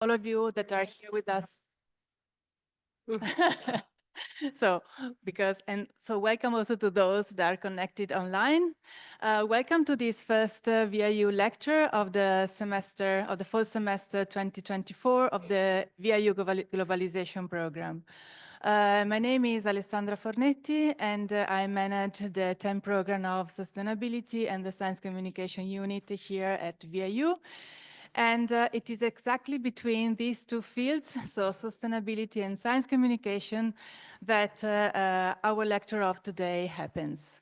all of you that are here with us. So welcome also to those that are connected online. Welcome to this first VIU lecture of the semester, of the fall semester 2024 of the VIU Globalization Program. My name is Alessandra Fornetti, and I manage the 10 program of sustainability and the science communication unit here at VIU. And it is exactly between these two fields, so sustainability and science communication, that our lecture of today happens.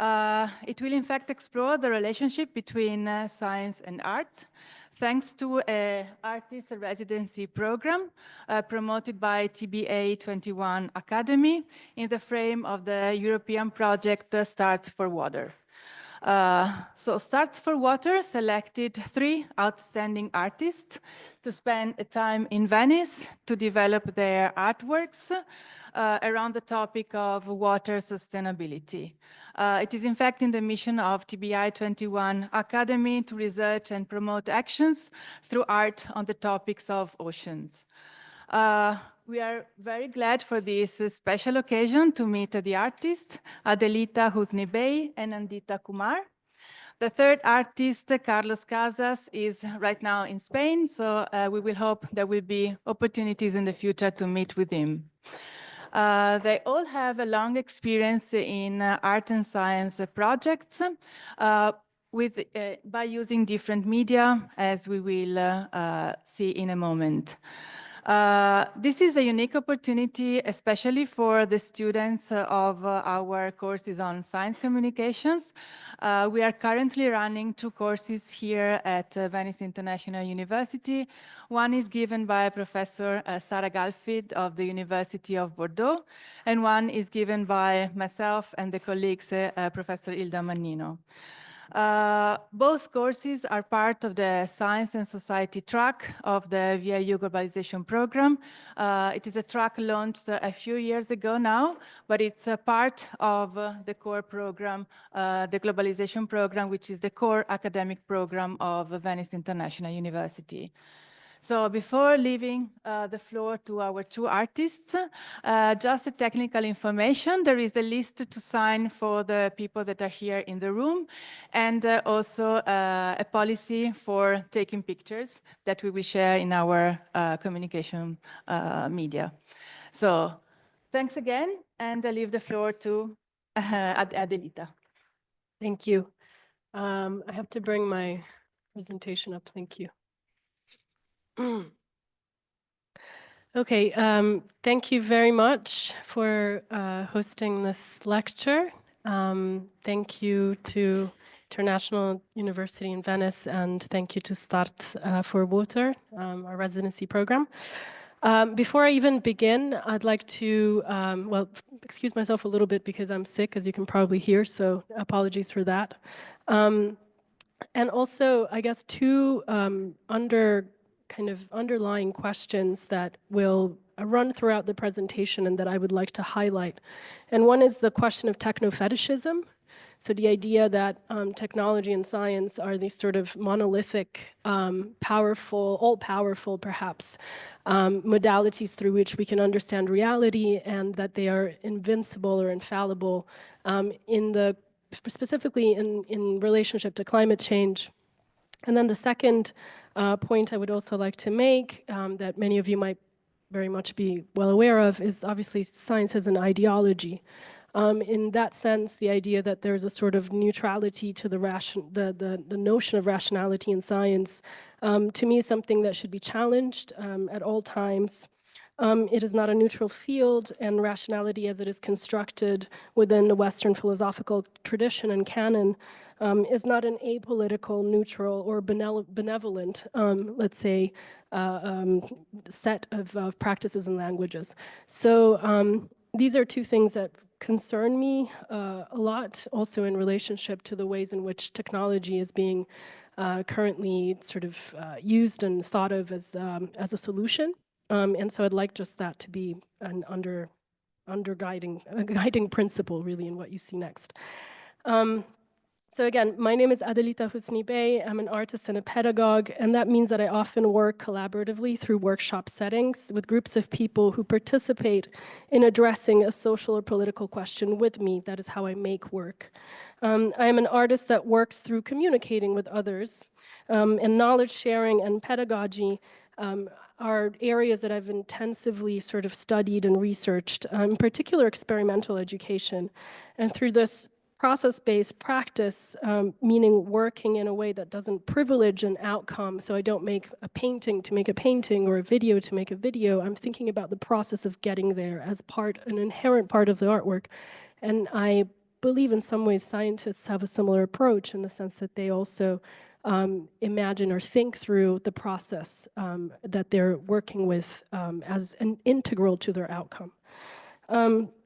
It will in fact explore the relationship between science and art, thanks to an artist residency program promoted by TBA 21 Academy in the frame of the European project Starts for Water. So Starts for Water selected 3 outstanding artists to spend a time in Venice to develop their artworks around the topic of water sustainability. It is in fact in the mission of TBI 21 Academy to research and promote actions through art on the topics of oceans. We are very glad for this special occasion to meet the artists, Adelita Husni-Bey and Nandita Kumar. The third artist, Carlos Casas, is right now in Spain, so we will hope there will be opportunities in the future to meet with him. They all have a long experience in art and science projects by using different media, as we will see in a moment. This is a unique opportunity, especially for the students of our courses on science communications. We are currently running 2 courses here at Venice International University. One is given by Professor Sara Galfid of the University of Bordeaux, and one is given by myself and the colleagues, Professor Ilda Mannino. Both courses are part of the Science and Society track of the VIU Globalization Program. It is a track launched a few years ago now, but it's a part of the core program, the Globalization Program, which is the core academic program of Venice International University. So before leaving the floor to our 2 artists, just a technical information. There is a list to sign for the people that are here in the room, and also a policy for taking pictures that we will share in our communication media. So thanks again, and I leave the floor to Adelita. Thank you. I have to bring my presentation up. Thank you. Okay, thank you very much for hosting this lecture. Thank you to International University in Venice, and thank you to Start for Water, our residency program. Before I even begin, I'd like to, well, excuse myself a little bit because I'm sick, as you can probably hear, so apologies for that. And also, I guess, 2 underlying questions that will run throughout the presentation and that I would like to highlight. And one is the question of techno-fetishism. So the idea that technology and science are these sort of monolithic, powerful, all-powerful perhaps, modalities through which we can understand reality, and that they are invincible or infallible specifically in relationship to climate change. And then the second point I would also like to make, that many of you might very much be well aware of, is obviously science as an ideology. In that sense, the idea that there's a sort of neutrality to the notion of rationality in science, to me is something that should be challenged at all times. It is not a neutral field, and rationality as it is constructed within the Western philosophical tradition and canon is not an apolitical, neutral, or benevolent, let's say, set of practices and languages. So these are 2 things that concern me a lot, also in relationship to the ways in which technology is being currently sort of used and thought of as a solution. And so I'd like just that to be an guiding principle, really, in what you see next. So again, my name is Adelita Husni-Bey. I'm an artist and a pedagogue, and that means that I often work collaboratively through workshop settings with groups of people who participate in addressing a social or political question with me. That is how I make work. I am an artist that works through communicating with others, and knowledge sharing and pedagogy are areas that I've intensively sort of studied and researched, in particular experimental education. And through this process-based practice, meaning working in a way that doesn't privilege an outcome, so I don't make a painting to make a painting or a video to make a video. I'm thinking about the process of getting there as an inherent part of the artwork. And I believe in some ways scientists have a similar approach in the sense that they also imagine or think through the process that they're working with as an integral to their outcome.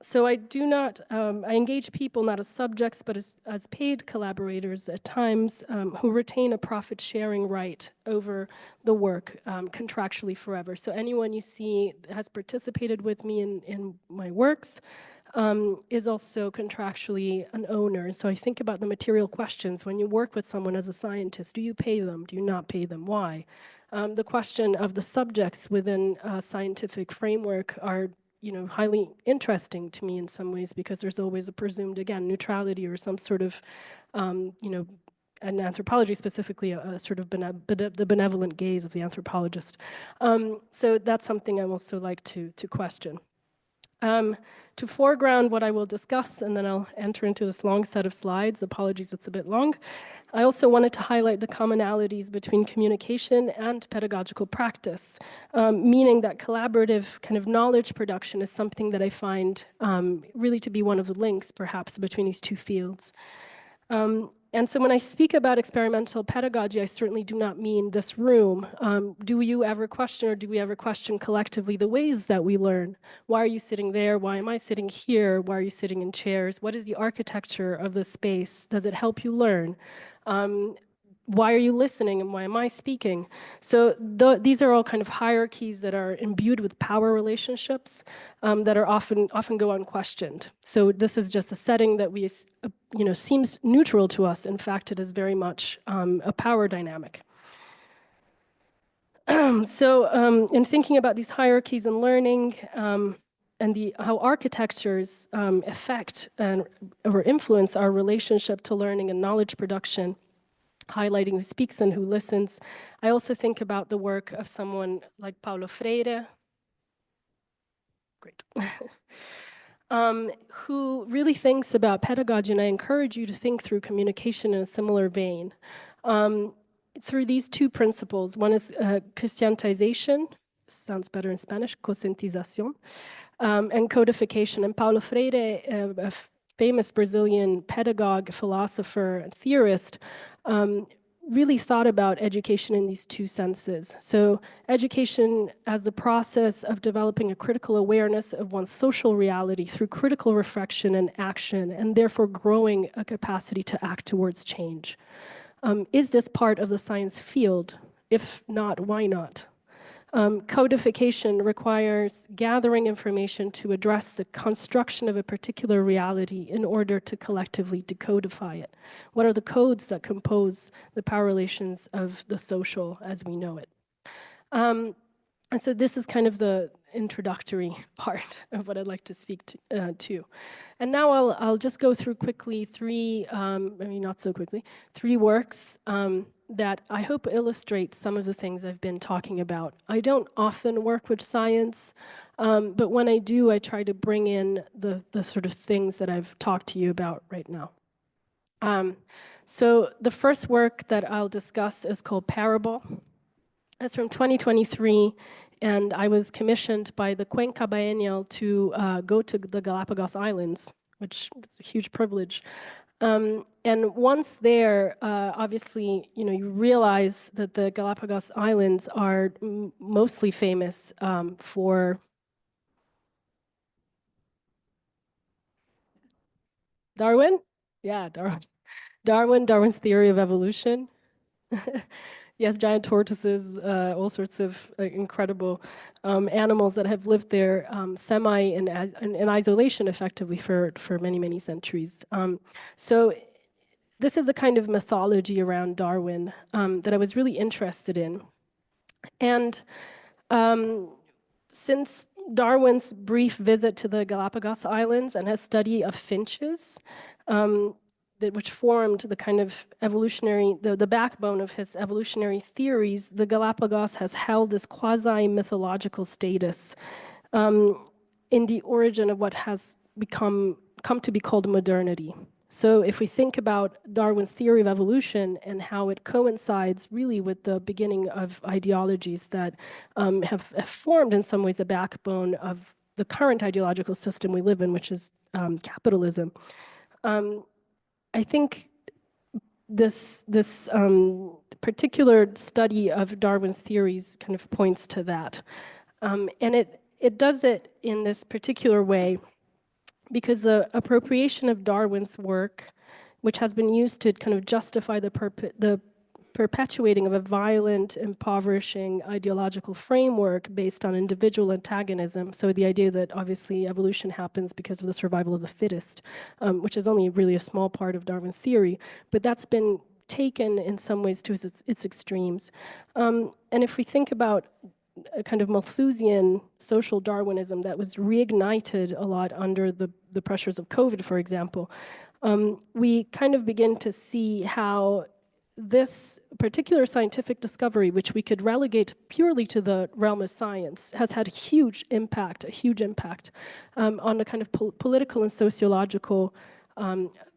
So I do not, I engage people not as subjects, but as paid collaborators at times who retain a profit sharing right over the work contractually forever. So anyone you see has participated with me in my works is also contractually an owner. So I think about the material questions. When you work with someone as a scientist, do you pay them? Do you not pay them? Why? The question of the subjects within a scientific framework are highly interesting to me in some ways, because there's always a presumed, again, neutrality or some sort of, in anthropology specifically, a sort of the benevolent gaze of the anthropologist. So that's something I also like to question. To foreground what I will discuss, and then I'll enter into this long set of slides. Apologies, it's a bit long. I also wanted to highlight the commonalities between communication and pedagogical practice, meaning that collaborative kind of knowledge production is something that I find really to be one of the links, perhaps, between these two fields. And so when I speak about experimental pedagogy, I certainly do not mean this room. Do you ever question, or do we ever question collectively the ways that we learn? Why are you sitting there? Why am I sitting here? Why are you sitting in chairs? What is the architecture of the space? Does it help you learn? Why are you listening and why am I speaking? So these are all kind of hierarchies that are imbued with power relationships that are often go unquestioned. So this is just a setting that we, seems neutral to us. In fact, it is very much a power dynamic. So in thinking about these hierarchies in learning and how architectures affect or influence our relationship to learning and knowledge production, highlighting who speaks and who listens. I also think about the work of someone like Paulo Freire, great, who really thinks about pedagogy, and I encourage you to think through communication in a similar vein. Through these two principles, one is conscientization, sounds better in Spanish, concientización, and codification. And Paulo Freire, a famous Brazilian pedagogue, philosopher, and theorist, really thought about education in these two senses. So education as the process of developing a critical awareness of one's social reality through critical reflection and action, and therefore growing a capacity to act towards change. Is this part of the science field? If not, why not? Codification requires gathering information to address the construction of a particular reality in order to collectively decodify it. What are the codes that compose the power relations of the social as we know it? And so this is kind of the introductory part of what I'd like to speak to. And now I'll just go through quickly three, maybe not so quickly, three works that I hope illustrate some of the things I've been talking about. I don't often work with science, but when I do, I try to bring in the sort of things that I've talked to you about right now. So the first work that I'll discuss is called Parable. It's from 2023, and I was commissioned by the Cuenca Biennial to go to the Galapagos Islands, which is a huge privilege. And once there, obviously, you realize that the Galapagos Islands are mostly famous for Darwin? Yeah, Darwin's theory of evolution. Yes, giant tortoises, all sorts of incredible animals that have lived there semi in isolation effectively for many, many centuries. So this is the kind of mythology around Darwin that I was really interested in. And since Darwin's brief visit to the Galapagos Islands and his study of finches, which formed the kind of evolutionary, the backbone of his evolutionary theories, the Galapagos has held this quasi-mythological status in the origin of what has come to be called modernity. So if we think about Darwin's theory of evolution and how it coincides really with the beginning of ideologies that have formed in some ways the backbone of the current ideological system we live in, which is capitalism, I think this particular study of Darwin's theories kind of points to that. And it does it in this particular way because the appropriation of Darwin's work, which has been used to kind of justify the perpetuating of a violent, impoverishing ideological framework based on individual antagonism. So the idea that obviously evolution happens because of the survival of the fittest, which is only really a small part of Darwin's theory, but that's been taken in some ways to its extremes. And if we think about a kind of Malthusian social Darwinism that was reignited a lot under the pressures of COVID, for example, we kind of begin to see how this particular scientific discovery, which we could relegate purely to the realm of science, has had a huge impact on the kind of political and sociological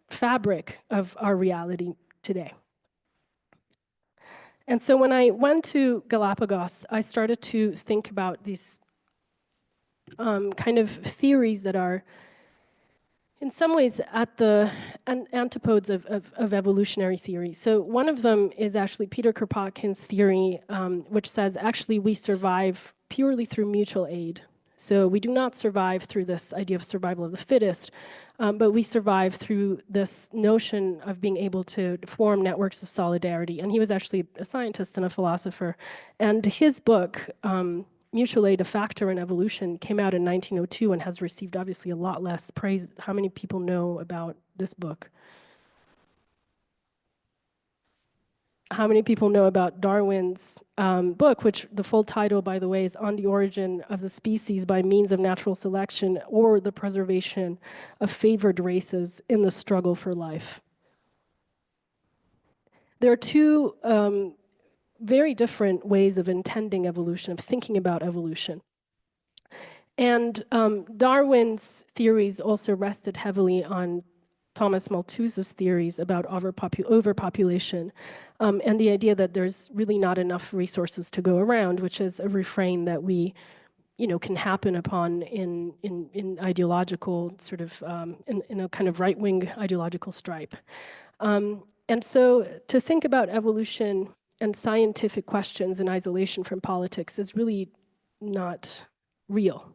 fabric of our reality today. And so when I went to Galapagos, I started to think about these kind of theories that are in some ways at the antipodes of evolutionary theory. So one of them is actually Peter Kropotkin's theory, which says actually we survive purely through mutual aid. So we do not survive through this idea of survival of the fittest, but we survive through this notion of being able to form networks of solidarity. And he was actually a scientist and a philosopher. And his book, Mutual Aid, A Factor in Evolution, came out in 1902 and has received obviously a lot less praise. How many people know about this book? How many people know about Darwin's book, which the full title, by the way, is On the Origin of the Species by Means of Natural Selection or the Preservation of Favored Races in the Struggle for Life? There are two very different ways of intending evolution, of thinking about evolution. And Darwin's theories also rested heavily on Thomas Malthus's theories about overpopulation and the idea that there's really not enough resources to go around, which is a refrain that we, can happen upon in ideological sort of, in a kind of right-wing ideological stripe. And so to think about evolution and scientific questions in isolation from politics is really not real.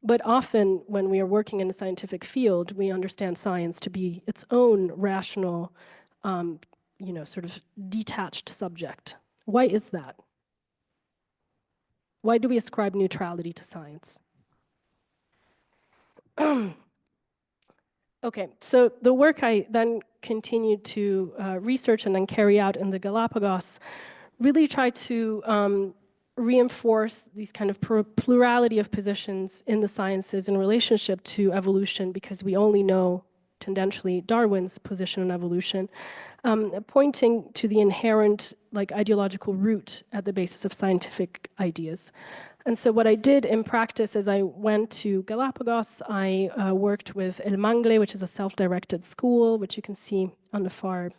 But often when we are working in a scientific field, we understand science to be its own rational, sort of detached subject. Why is that? Why do we ascribe neutrality to science? Okay, so the work I then continued to research and then carry out in the Galapagos really tried to reinforce these kind of plurality of positions in the sciences in relationship to evolution, because we only know tendentially Darwin's position on evolution, pointing to the inherent ideological root at the basis of scientific ideas. And so what I did in practice is I went to Galapagos. I worked with El Mangle, which is a self-directed school, which you can see on the far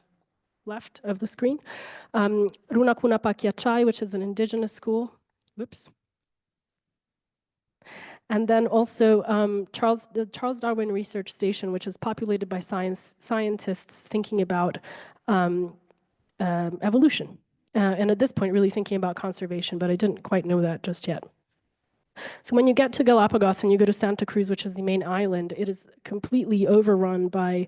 left of the screen. Runakuna Pakiachai, which is an indigenous school. Whoops. And then also the Charles Darwin Research Station, which is populated by scientists thinking about evolution. And at this point, really thinking about conservation, but I didn't quite know that just yet. So when you get to Galapagos and you go to Santa Cruz, which is the main island, it is completely overrun by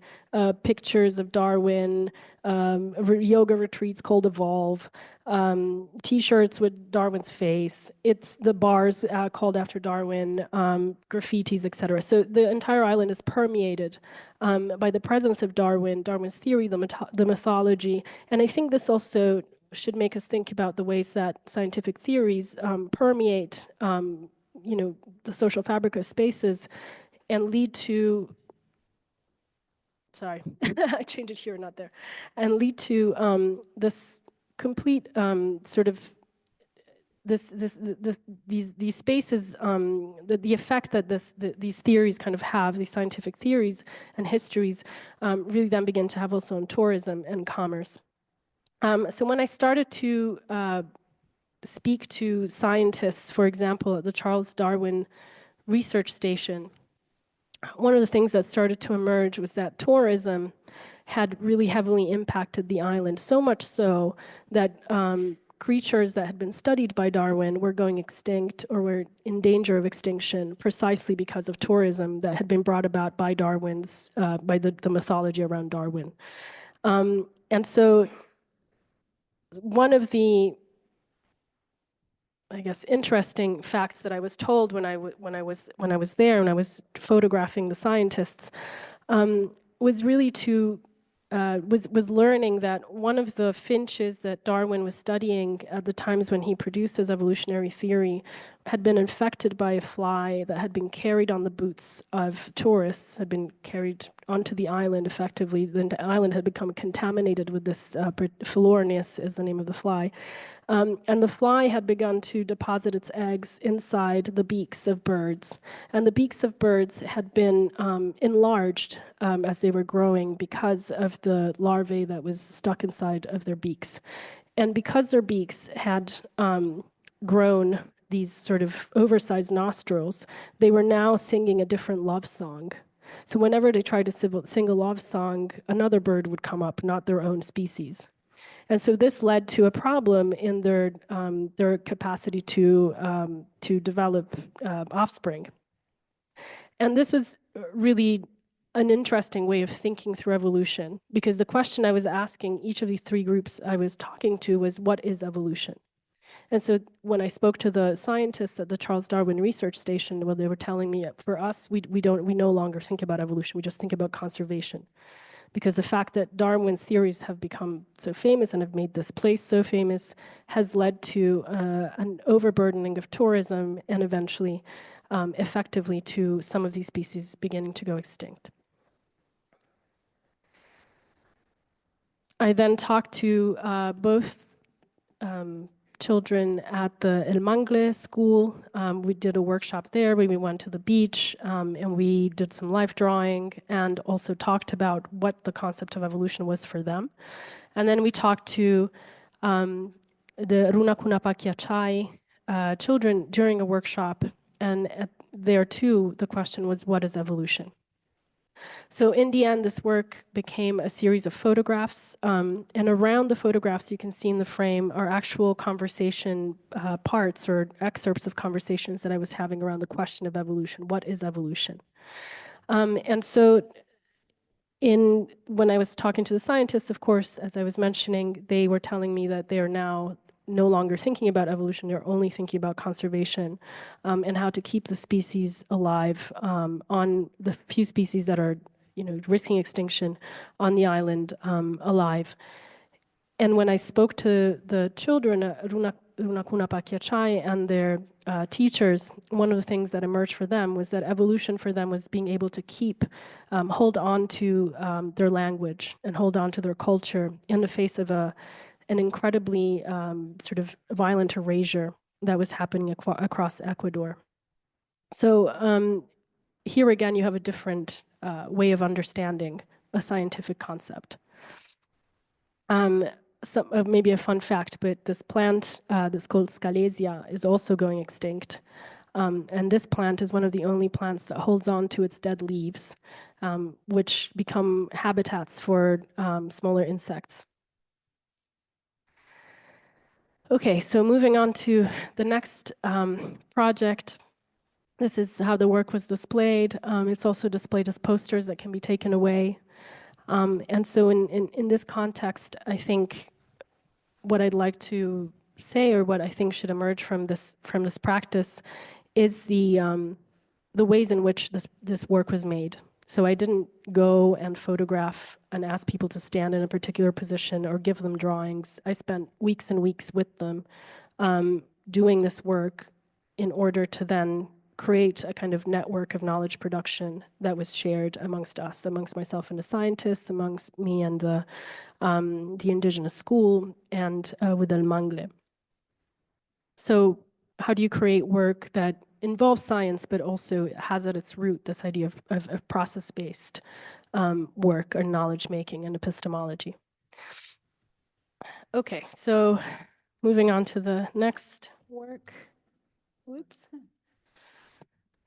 pictures of Darwin, yoga retreats called Evolve, T-shirts with Darwin's face. It's the bars called after Darwin, graffitis, etc. So the entire island is permeated by the presence of Darwin, Darwin's theory, the mythology. And I think this also should make us think about the ways that scientific theories permeate the social fabric of spaces and lead to, sorry, I changed it here, not there, and lead to this complete sort of these spaces, the effect that these theories kind of have, these scientific theories and histories, really then begin to have also in tourism and commerce. So when I started to speak to scientists, for example, at the Charles Darwin Research Station, one of the things that started to emerge was that tourism had really heavily impacted the island, so much so that creatures that had been studied by Darwin were going extinct or were in danger of extinction precisely because of tourism that had been brought about by Darwin's, by the mythology around Darwin. And so one of the, I guess, interesting facts that I was told when I was there, when I was photographing the scientists, was really to was learning that one of the finches that Darwin was studying at the times when he produced his evolutionary theory had been infected by a fly that had been carried on the boots of tourists, had been carried onto the island effectively. The island had become contaminated with this Philornis is the name of the fly. And the fly had begun to deposit its eggs inside the beaks of birds. And the beaks of birds had been enlarged as they were growing because of the larvae that was stuck inside of their beaks. And because their beaks had grown these sort of oversized nostrils, they were now singing a different love song. So whenever they tried to sing a love song, another bird would come up, not their own species. And so this led to a problem in their capacity to develop offspring. And this was really an interesting way of thinking through evolution, because the question I was asking each of these three groups I was talking to was, what is evolution? And so when I spoke to the scientists at the Charles Darwin Research Station, well, they were telling me, for us, we no longer think about evolution, we just think about conservation. Because the fact that Darwin's theories have become so famous and have made this place so famous has led to an overburdening of tourism and eventually, effectively, to some of these species beginning to go extinct. I then talked to both children at the El Mangle school. We did a workshop there where we went to the beach and we did some life drawing and also talked about what the concept of evolution was for them. And then we talked to the Runa Kunapa Kiachai children during a workshop, and there too the question was, what is evolution? So in the end, this work became a series of photographs, and around the photographs you can see in the frame are actual conversation parts or excerpts of conversations that I was having around the question of evolution. What is evolution? And so when I was talking to the scientists, of course, as I was mentioning, they were telling me that they are now no longer thinking about evolution, they're only thinking about conservation and how to keep the species alive on the few species that are risking extinction on the island alive. And when I spoke to the children, Runa Kunapa Kiachai and their teachers, one of the things that emerged for them was that evolution for them was being able to hold on to their language and hold on to their culture in the face of an incredibly sort of violent erasure that was happening across Ecuador. So here again, you have a different way of understanding a scientific concept. Maybe a fun fact, but this plant that's called Scalesia is also going extinct. And this plant is one of the only plants that holds on to its dead leaves, which become habitats for smaller insects. Okay, so moving on to the next project. This is how the work was displayed. It's also displayed as posters that can be taken away. And so in this context, I think what I'd like to say, or what I think should emerge from this practice, is the ways in which this work was made. So I didn't go and photograph and ask people to stand in a particular position or give them drawings. I spent weeks and weeks with them doing this work in order to then create a kind of network of knowledge production that was shared amongst us, amongst myself and the scientists, amongst me and the indigenous school, and with El Mangle. So how do you create work that involves science, but also has at its root this idea of process-based work or knowledge-making and epistemology? Okay, so moving on to the next work. Whoops.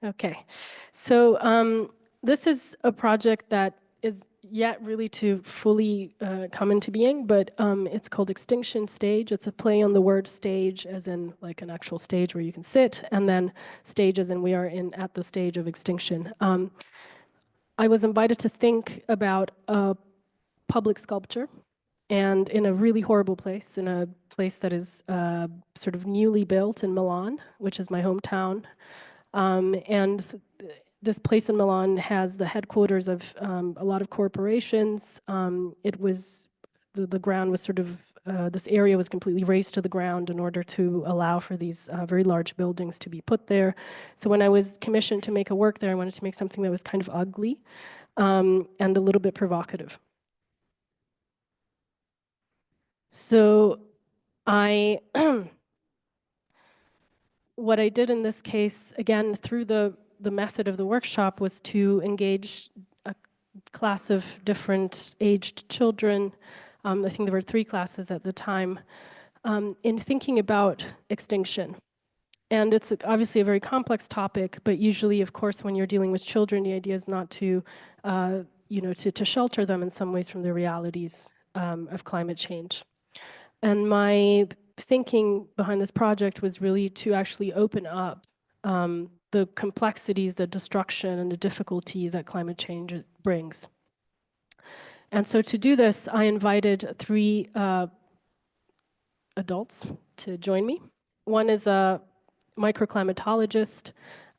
Okay, so this is a project that is yet really to fully come into being, but it's called Extinction Stage. It's a play on the word stage, as in like an actual stage where you can sit, and then stage as in we are at the stage of extinction. I was invited to think about a public sculpture, and in a really horrible place, in a place that is sort of newly built in Milan, which is my hometown. And this place in Milan has the headquarters of a lot of corporations. It was, the ground was sort of, this area was completely razed to the ground in order to allow for these very large buildings to be put there. So when I was commissioned to make a work there, I wanted to make something that was kind of ugly and a little bit provocative. So what I did in this case, again, through the method of the workshop, was to engage a class of different aged children. I think there were 3 classes at the time, in thinking about extinction. And it's obviously a very complex topic, but usually, of course, when you're dealing with children, the idea is not to, to shelter them in some ways from the realities of climate change. And my thinking behind this project was really to actually open up the complexities, the destruction, and the difficulty that climate change brings. And so to do this, I invited 3 adults to join me. One is a microclimatologist,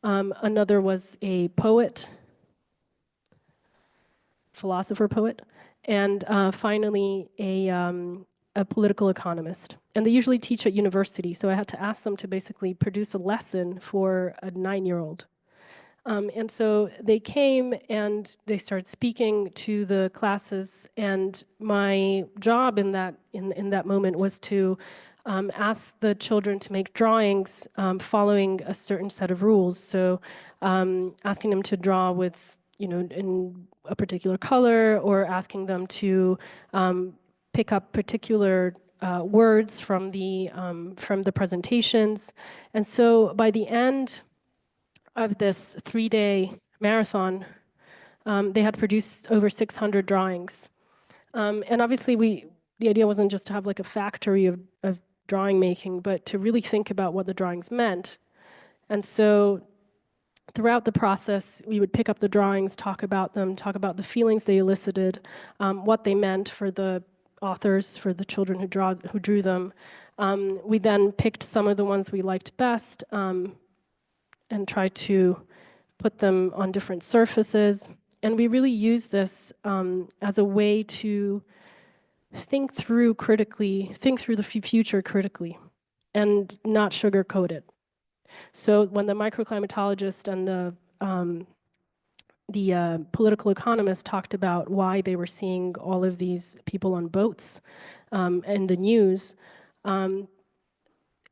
another was a poet, philosopher poet, and finally a political economist. And they usually teach at university, so I had to ask them to basically produce a lesson for a 9-year-old. And so they came and they started speaking to the classes, and my job in that moment was to ask the children to make drawings following a certain set of rules. So asking them to draw with, in a particular color, or asking them to pick up particular words from the presentations. And so by the end of this 3-day marathon, they had produced over 600 drawings. And obviously the idea wasn't just to have like a factory of drawing making, but to really think about what the drawings meant. And so throughout the process, we would pick up the drawings, talk about them, talk about the feelings they elicited, what they meant for the authors, for the children who drew them. We then picked some of the ones we liked best and tried to put them on different surfaces. And we really used this as a way to think through the future critically, and not sugarcoat it. So when the microclimatologist and the political economist talked about why they were seeing all of these people on boats in the news,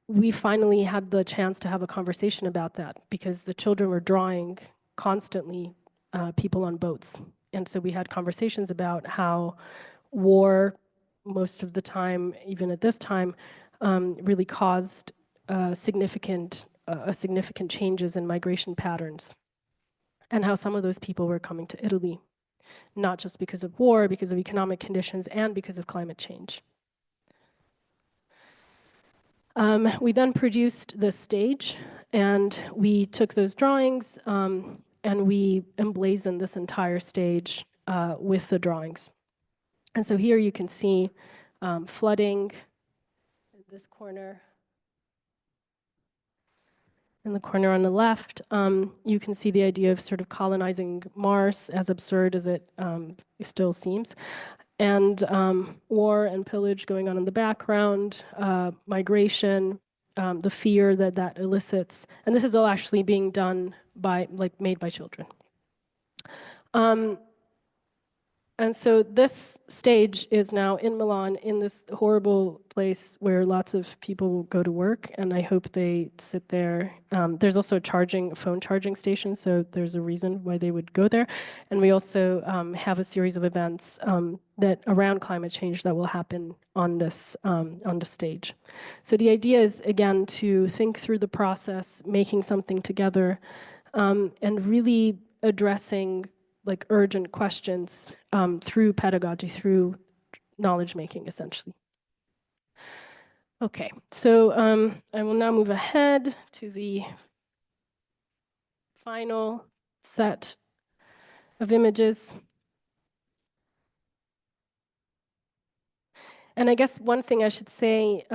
we finally had the chance to have a conversation about that, because the children were drawing constantly people on boats. And so we had conversations about how war, most of the time, even at this time, really caused significant changes in migration patterns, and how some of those people were coming to Italy, not just because of war, because of economic conditions, and because of climate change. We then produced the stage, And we took those drawings and we emblazoned this entire stage with the drawings. And so here you can see flooding in this corner. In the corner on the left, you can see the idea of sort of colonizing Mars, as absurd as it still seems. And war and pillage going on in the background, migration, the fear that that elicits. And this is all actually being done by, made by children. And so this stage is now in Milan, in this horrible place where lots of people go to work, and I hope they sit there. There's also a phone charging station, so there's a reason why they would go there. And we also have a series of events that around climate change that will happen on this stage. So the idea is, again, to think through the process, making something together, and really addressing urgent questions through pedagogy, through knowledge making, essentially. Okay, so I will now move ahead to the final set of images. And I guess one thing I should say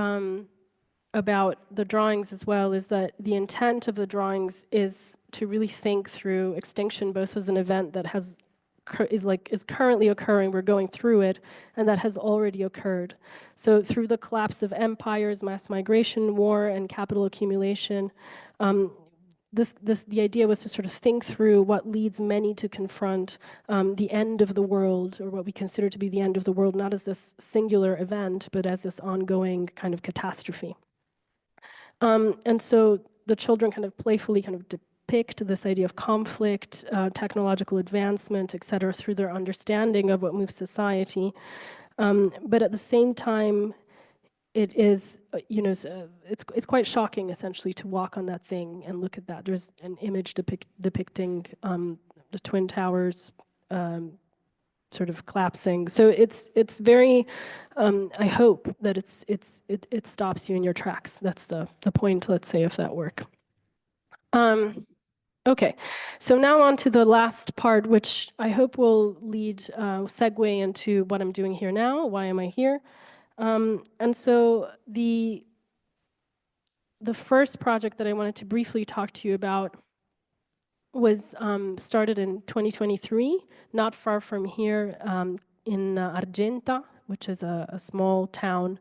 about the drawings as well is that the intent of the drawings is to really think through extinction both as an event that is currently occurring, we're going through it, and that has already occurred. So through the collapse of empires, mass migration, war, and capital accumulation, the idea was to sort of think through what leads many to confront the end of the world, or what we consider to be the end of the world, not as this singular event, but as this ongoing kind of catastrophe. And so the children kind of playfully kind of depict this idea of conflict, technological advancement, et cetera, through their understanding of what moves society. But at the same time, it is, it's quite shocking, essentially, to walk on that thing and look at that. There's an image depicting the Twin Towers sort of collapsing. So it's very, I hope that it stops you in your tracks. That's the point, let's say, of that work. Okay, so now on to the last part, which I hope will segue into what I'm doing here now. Why am I here? And so the first project that I wanted to briefly talk to you about was started in 2023, not far from here, in Argenta, which is a small town,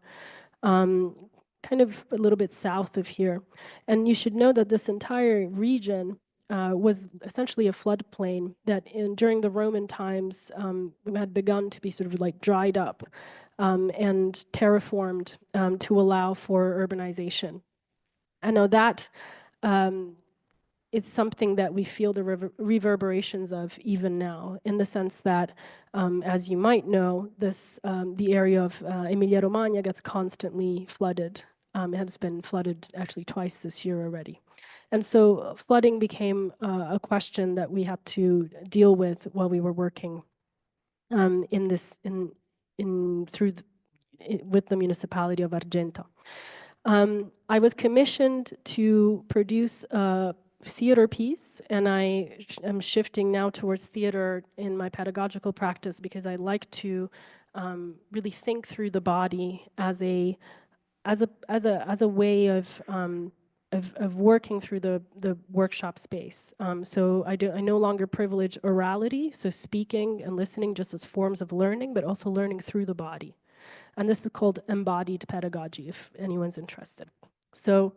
kind of a little bit south of here. And you should know that this entire region was essentially a floodplain that during the Roman times had begun to be sort of dried up and terraformed to allow for urbanization. I know that is something that we feel the reverberations of even now, in the sense that, as you might know, the area of Emilia-Romagna gets constantly flooded. It has been flooded actually twice this year already. And so flooding became a question that we had to deal with while we were working with the municipality of Argenta. I was commissioned to produce a theater piece, and I am shifting now towards theater in my pedagogical practice because I like to really think through the body as a way of working through the workshop space. So I no longer privilege orality, so speaking and listening just as forms of learning, but also learning through the body. And this is called embodied pedagogy, if anyone's interested. So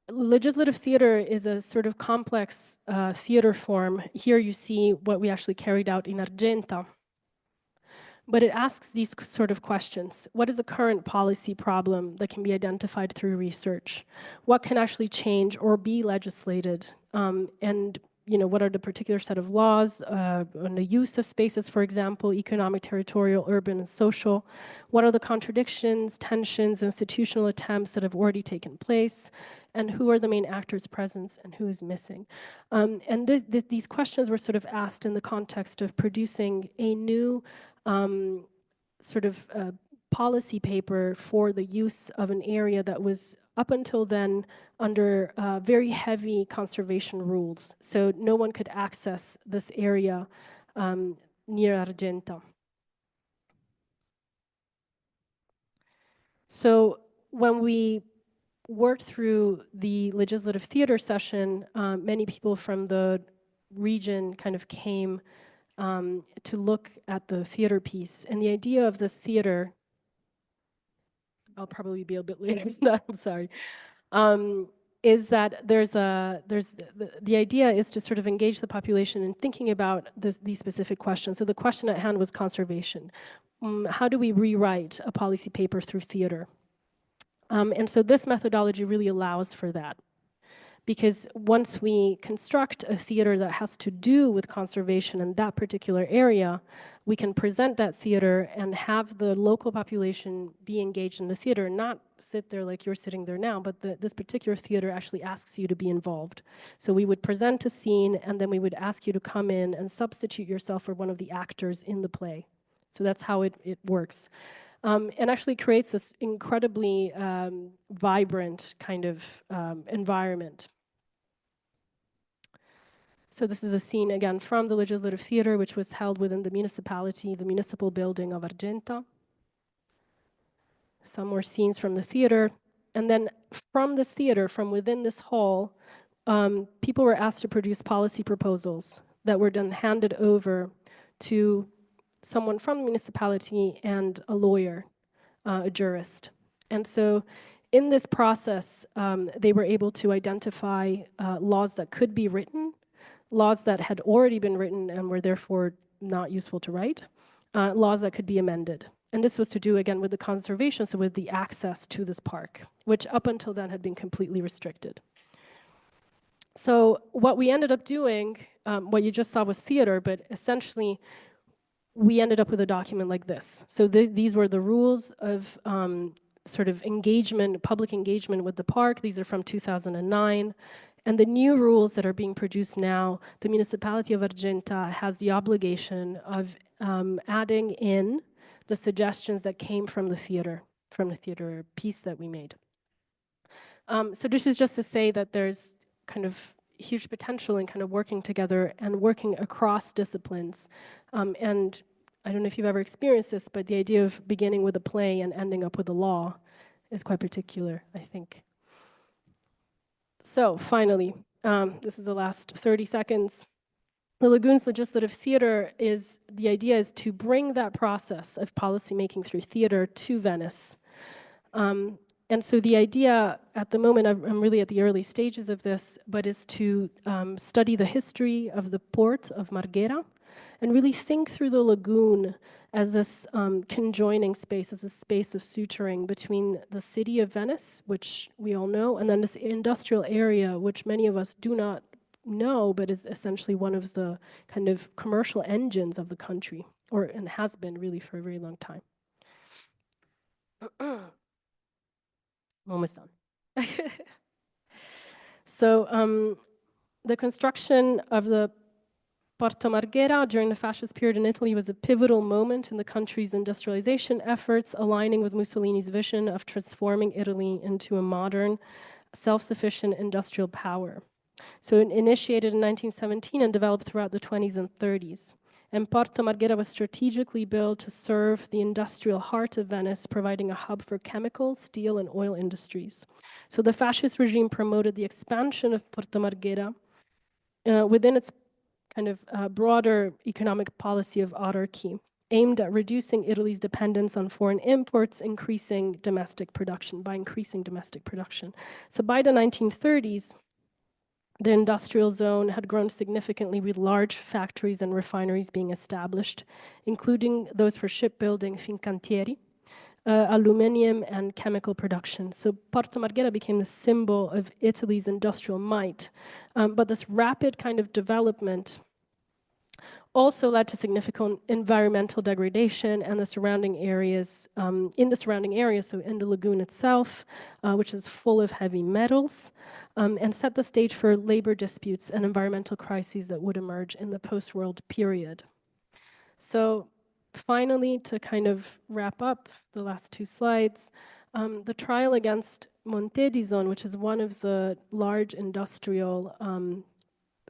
legislative theater is a sort of complex theater form. Here you see what we actually carried out in Argenta. But it asks these sort of questions. What is a current policy problem that can be identified through research? What can actually change or be legislated? And what are the particular set of laws on the use of spaces, for example, economic, territorial, urban, and social? What are the contradictions, tensions, institutional attempts that have already taken place? And who are the main actors present and who is missing? And these questions were sort of asked in the context of producing a new sort of policy paper for the use of an area that was up until then under very heavy conservation rules. So no one could access this area near Argenta. So when we worked through the legislative theater session, many people from the region kind of came to look at the theater piece. And the idea of this theater, I'll probably be a bit later than that, I'm sorry, is that the idea is to sort of engage the population in thinking about these specific questions. So the question at hand was conservation. How do we rewrite a policy paper through theater? And so this methodology really allows for that. Because once we construct a theater that has to do with conservation in that particular area, we can present that theater and have the local population be engaged in the theater, not sit there like you're sitting there now, but this particular theater actually asks you to be involved. So we would present a scene, and then we would ask you to come in and substitute yourself for one of the actors in the play. So that's how it works. And actually creates this incredibly vibrant kind of environment. So this is a scene, again, from the Legislative Theater, which was held within the municipality, the municipal building of Argenta. Some more scenes from the theater. And then from this theater, from within this hall, people were asked to produce policy proposals that were then handed over to someone from the municipality and a lawyer, a jurist. And so in this process, they were able to identify laws that could be written, laws that had already been written and were therefore not useful to write, laws that could be amended. And this was to do, again, with the conservation, so with the access to this park, which up until then had been completely restricted. So what we ended up doing, what you just saw was theater, but essentially we ended up with a document like this. So these were the rules of sort of engagement, public engagement with the park. These are from 2009. And the new rules that are being produced now, the municipality of Argenta has the obligation of adding in the suggestions that came from the theater piece that we made. So this is just to say that there's kind of huge potential in kind of working together and working across disciplines. And I don't know if you've ever experienced this, but the idea of beginning with a play and ending up with a law is quite particular, I think. So finally, this is the last 30 seconds. The Lagoons Legislative Theater the idea is to bring that process of policymaking through theater to Venice. And so the idea at the moment, I'm really at the early stages of this, but is to study the history of the port of Marghera and really think through the lagoon as this conjoining space, as a space of suturing between the city of Venice, which we all know, and then this industrial area, which many of us do not know, but is essentially one of the kind of commercial engines of the country, and has been really for a very long time. Almost done. So the construction of the Porto Marghera during the fascist period in Italy was a pivotal moment in the country's industrialization efforts, aligning with Mussolini's vision of transforming Italy into a modern, self-sufficient industrial power. So it initiated in 1917 and developed throughout the 20s and 30s. And Porto Marghera was strategically built to serve the industrial heart of Venice, providing a hub for chemical, steel, and oil industries. So the fascist regime promoted the expansion of Porto Marghera within its kind of broader economic policy of autarky, aimed at reducing Italy's dependence on foreign imports, by increasing domestic production. So by the 1930s, the industrial zone had grown significantly with large factories and refineries being established, including those for shipbuilding, Fincantieri, aluminium, and chemical production. So Porto Marghera became the symbol of Italy's industrial might. But this rapid kind of development also led to significant environmental degradation and the surrounding areas, so in the lagoon itself, which is full of heavy metals, and set the stage for labor disputes and environmental crises that would emerge in the post-world period. So finally, to kind of wrap up the last two slides, the trial against Montedison, which is one of the large industrial,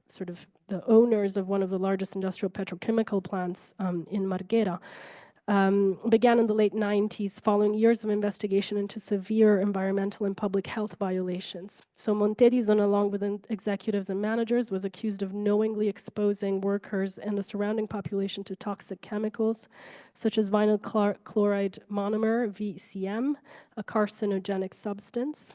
sort of the owners of one of the largest industrial petrochemical plants in Marghera, began in the late 90s following years of investigation into severe environmental and public health violations. So Montedison, along with executives and managers, was accused of knowingly exposing workers and the surrounding population to toxic chemicals, such as vinyl chloride monomer, VCM, a carcinogenic substance.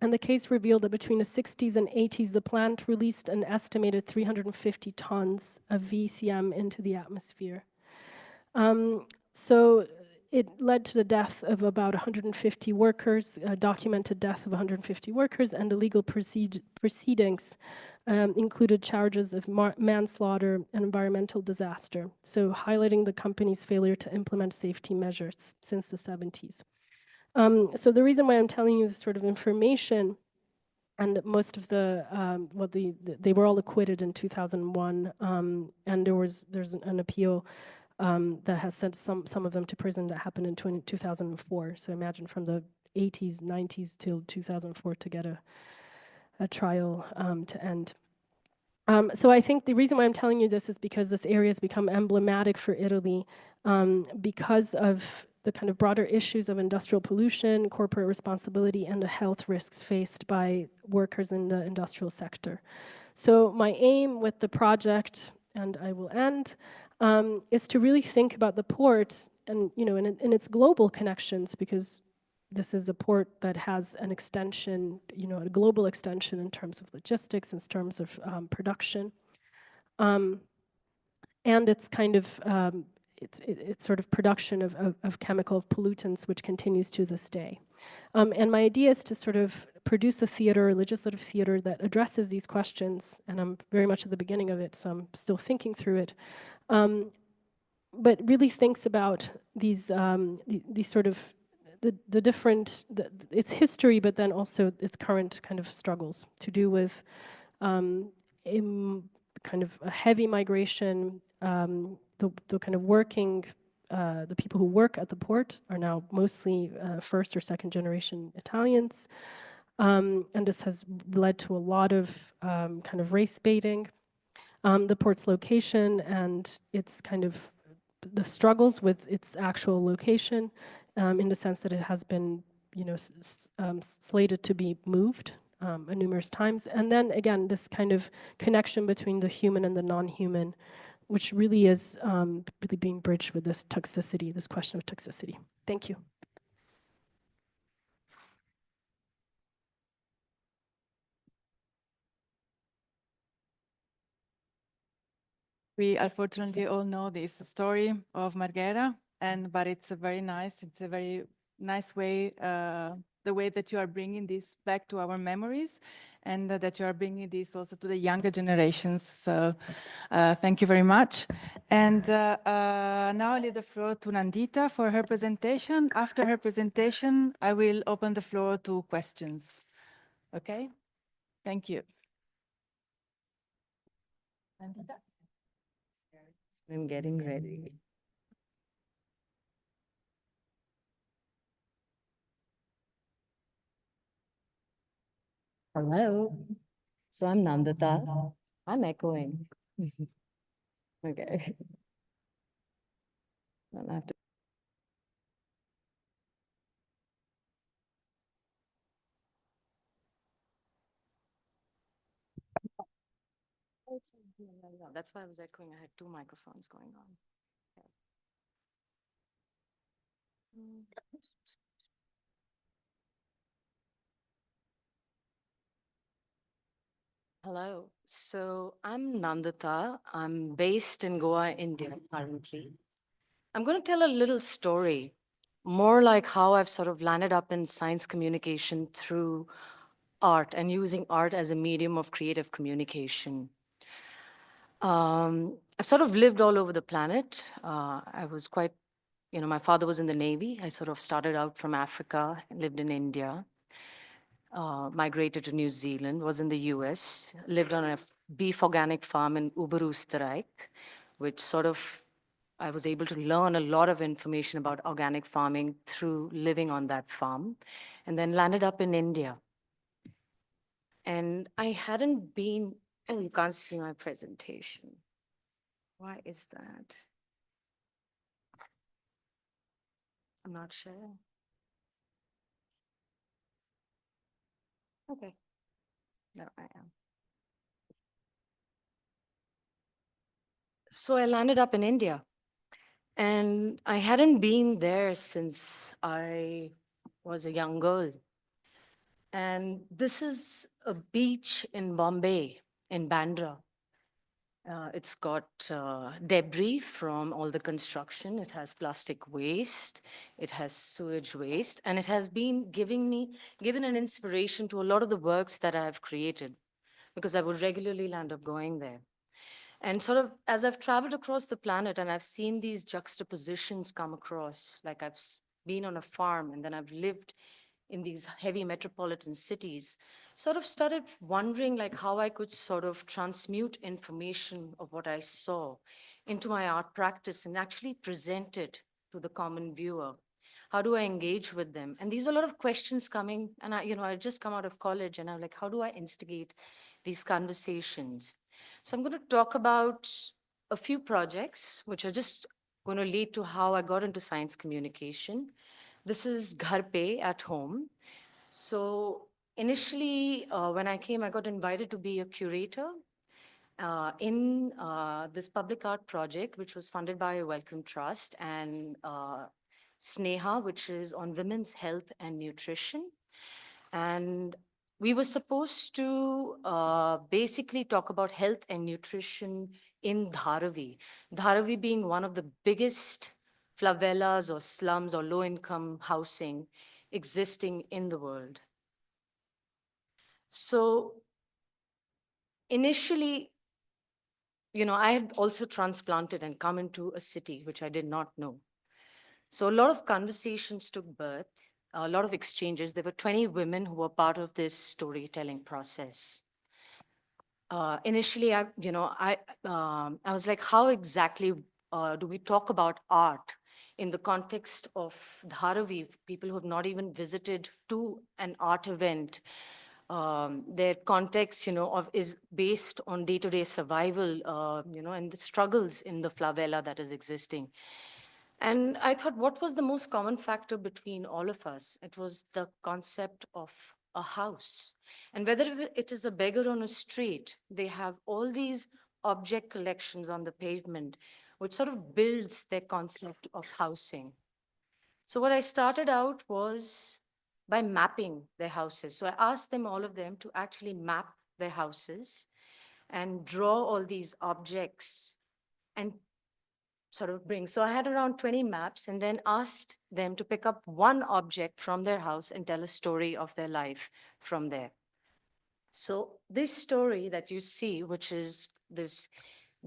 And the case revealed that between the 60s and 80s, the plant released an estimated 350 tons of VCM into the atmosphere. So it led to the death of about 150 workers, documented death of 150 workers, and the legal proceedings included charges of manslaughter and environmental disaster, so highlighting the company's failure to implement safety measures since the 70s. So the reason why I'm telling you this sort of information, and most of they were all acquitted in 2001, and there's an appeal that has sent some of them to prison that happened in 2004. So imagine from the 80s, 90s till 2004 to get a trial to end. So I think the reason why I'm telling you this is because this area has become emblematic for Italy because of the kind of broader issues of industrial pollution, corporate responsibility, and the health risks faced by workers in the industrial sector. So my aim with the project, and I will end, is to really think about the port and, in its global connections, because this is a port that has an extension, a global extension in terms of logistics, in terms of production. And it's kind of, it's sort of production of chemical pollutants, which continues to this day. And my idea is to sort of produce a theater, a legislative theater that addresses these questions, and I'm very much at the beginning of it, so I'm still thinking through it, but really thinks about these sort of the different, its history, but then also its current kind of struggles to do with kind of a heavy migration, the kind of working, the people who work at the port are now mostly first or second generation Italians. And this has led to a lot of kind of race baiting. The port's location and its kind of the struggles with its actual location, in the sense that it has been, slated to be moved numerous times. And then again, this kind of connection between the human and the non-human, which really is really being bridged with this toxicity, this question of toxicity. Thank you. We unfortunately all know this story of Marghera, but it's a very nice way, the way that you are bringing this back to our memories, and that you are bringing this also to the younger generations. So thank you very much. And now I leave the floor to Nandita for her presentation. After her presentation, I will open the floor to questions. Okay? Thank you. Nandita? I'm getting ready. Hello. So I'm Nandita. I'm echoing. Okay. I have to. That's why I was echoing. I had two microphones going on. Hello. So I'm Nandita. I'm based in Goa, India currently. I'm going to tell a little story, more like how I've sort of landed up in science communication through art and using art as a medium of creative communication. I've sort of lived all over the planet. I was quite, my father was in the Navy. I sort of started out from Africa, lived in India, migrated to New Zealand, was in the US, lived on a beef organic farm in Oberösterreich, which sort of I was able to learn a lot of information about organic farming through living on that farm, and then landed up in India. And I hadn't been, oh, you can't see my presentation. Why is that? I'm not sure. Okay, no, I am. So I landed up in India, and I hadn't been there since I was a young girl. And this is a beach in Bombay, in Bandra. It's got debris from all the construction. It has plastic waste. It has sewage waste. And it has been given an inspiration to a lot of the works that I have created, because I would regularly land up going there. And sort of as I've traveled across the planet and I've seen these juxtapositions come across, like been on a farm and then I've lived in these heavy metropolitan cities, sort of started wondering like how I could sort of transmute information of what I saw into my art practice and actually present it to the common viewer. How do I engage with them? And these were a lot of questions coming, and I just come out of college, and I'm like, how do I instigate these conversations? So I'm going to talk about a few projects which are just going to lead to how I got into science communication. This is Ghar Pe, at home. So initially, when I came, I got invited to be a curator in this public art project, which was funded by a Wellcome Trust, and Sneha, which is on women's health and nutrition. And we were supposed to basically talk about health and nutrition in Dharavi. Dharavi being one of the biggest favelas or slums or low income housing existing in the world. So initially, I had also transplanted and come into a city which I did not know. So a lot of conversations took birth, a lot of exchanges. There were 20 women who were part of this storytelling process. Initially, I was like, how exactly do we talk about art in the context of Dharavi, people who have not even visited to an art event? Their context, is based on day-to-day survival, and the struggles in the favela that is existing. And I thought, what was the most common factor between all of us? It was the concept of a house. And whether it is a beggar on a street, they have all these object collections on the pavement, which sort of builds their concept of housing. So what I started out was by mapping their houses. So I asked them, all of them, to actually map their houses and draw all these objects and sort of bring. So I had around 20 maps and then asked them to pick up one object from their house and tell a story of their life from there. So this story that you see, which is this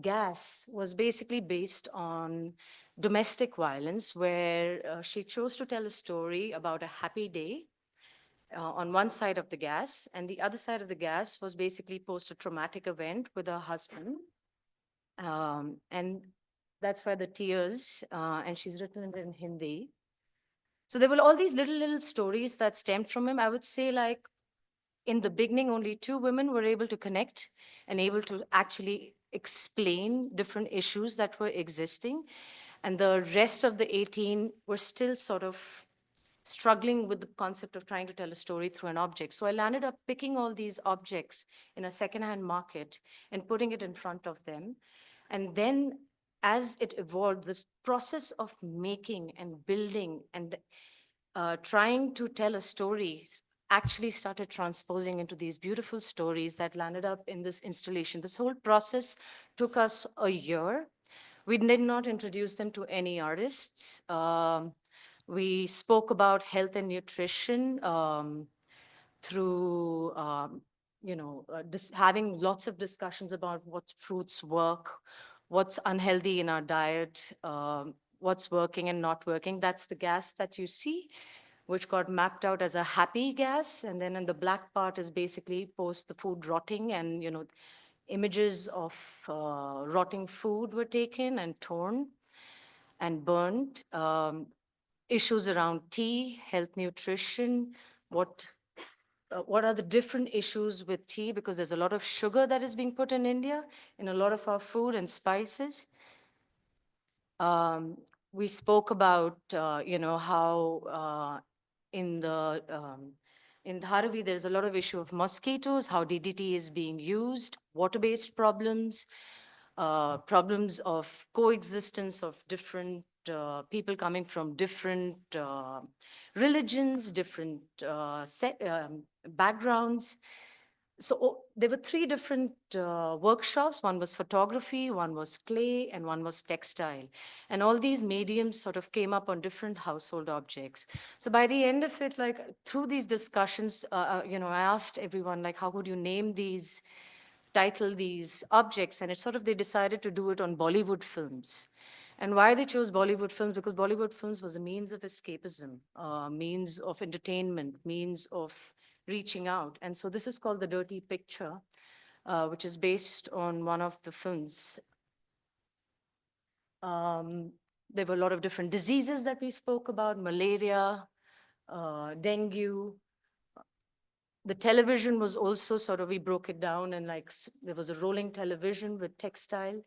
gas, was basically based on domestic violence, where she chose to tell a story about a happy day on one side of the gas, and the other side of the gas was basically post a traumatic event with her husband. And that's why the tears, and she's written it in Hindi. So there were all these little stories that stemmed from him. I would say, like, in the beginning, only 2 women were able to connect and able to actually explain different issues that were existing. And the rest of the 18 were still sort of struggling with the concept of trying to tell a story through an object. So I landed up picking all these objects in a secondhand market and putting it in front of them. And then as it evolved, the process of making and building and trying to tell a story actually started transposing into these beautiful stories that landed up in this installation. This whole process took us a year. We did not introduce them to any artists. We spoke about health and nutrition through, having lots of discussions about what fruits work, what's unhealthy in our diet, what's working and not working. That's the gas that you see, which got mapped out as a happy gas. And then in the black part is basically post the food rotting, and, images of rotting food were taken and torn. and burnt. Issues around tea, health, nutrition, what are the different issues with tea, because there's a lot of sugar that is being put in India in a lot of our food and spices. We spoke about, how in the in Dharavi, there's a lot of issue of mosquitoes, how DDT is being used, water-based problems, problems of coexistence of different people coming from different religions, different backgrounds. So there were three different workshops. One was photography, one was clay, and one was textile. And all these mediums sort of came up on different household objects. So by the end of it, like through these discussions, I asked everyone, like, how would you name these, title these objects? And it sort of, they decided to do it on Bollywood films. And why they chose Bollywood films? Because Bollywood films was a means of escapism, means of entertainment, means of reaching out. And so this is called The Dirty Picture, which is based on one of the films. There were a lot of different diseases that we spoke about: malaria, dengue. The television was also sort of, we broke it down, and like there was a rolling television with textile,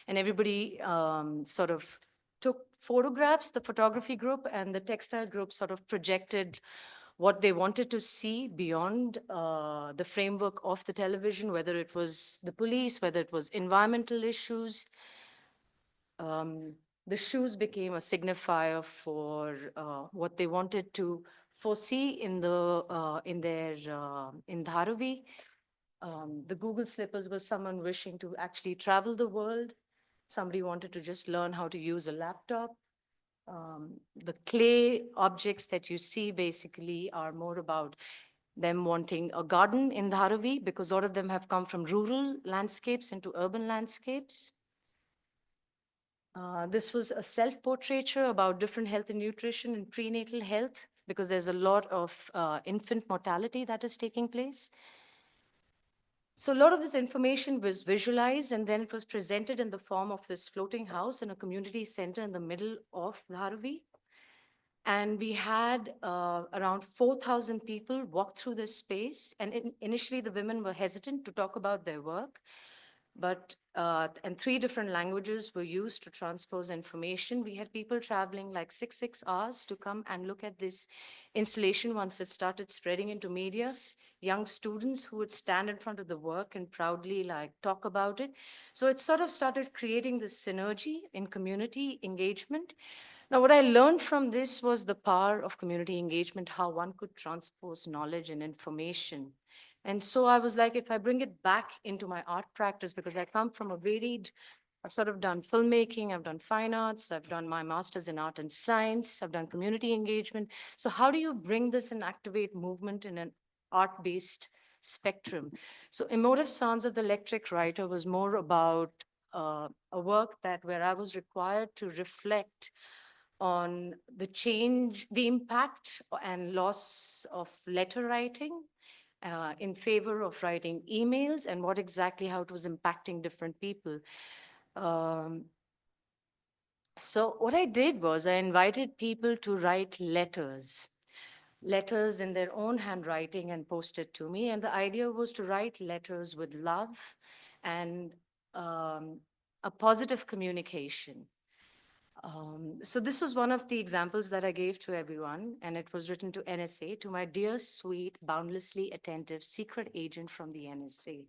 and everybody sort of took photographs, the photography group and the textile group sort of projected what they wanted to see beyond the framework of the television, whether it was the police, whether it was environmental issues. The shoes became a signifier for what they wanted to foresee in in Dharavi. The Google slippers was someone wishing to actually travel the world. Somebody wanted to just learn how to use a laptop. The clay objects that you see basically are more about them wanting a garden in Dharavi, because a lot of them have come from rural landscapes into urban landscapes. This was a self-portraiture about different health and nutrition and prenatal health, because there's a lot of infant mortality that is taking place. So a lot of this information was visualized, and then it was presented in the form of this floating house in a community center in the middle of Dharavi. And we had around 4,000 people walk through this space. And initially, the women were hesitant to talk about their work. But, and three different languages were used to transpose information. We had people traveling like six hours to come and look at this installation once it started spreading into medias. Young students who would stand in front of the work and proudly like talk about it. So it sort of started creating this synergy in community engagement. Now, what I learned from this was the power of community engagement, how one could transpose knowledge and information. And so I was like, if I bring it back into my art practice, because I come from a varied, I've sort of done filmmaking, I've done fine arts, I've done my master's in art and science, I've done community engagement. So how do you bring this and activate movement in an art-based spectrum? So Emotive Sounds of the Electric Writer was more about a work that where I was required to reflect on the change, the impact and loss of letter writing in favor of writing emails, and what exactly, how it was impacting different people. So what I did was I invited people to write letters in their own handwriting and post it to me. And the idea was to write letters with love and a positive communication. So this was one of the examples that I gave to everyone, and it was written to NSA, to my dear, sweet, boundlessly attentive secret agent from the NSA.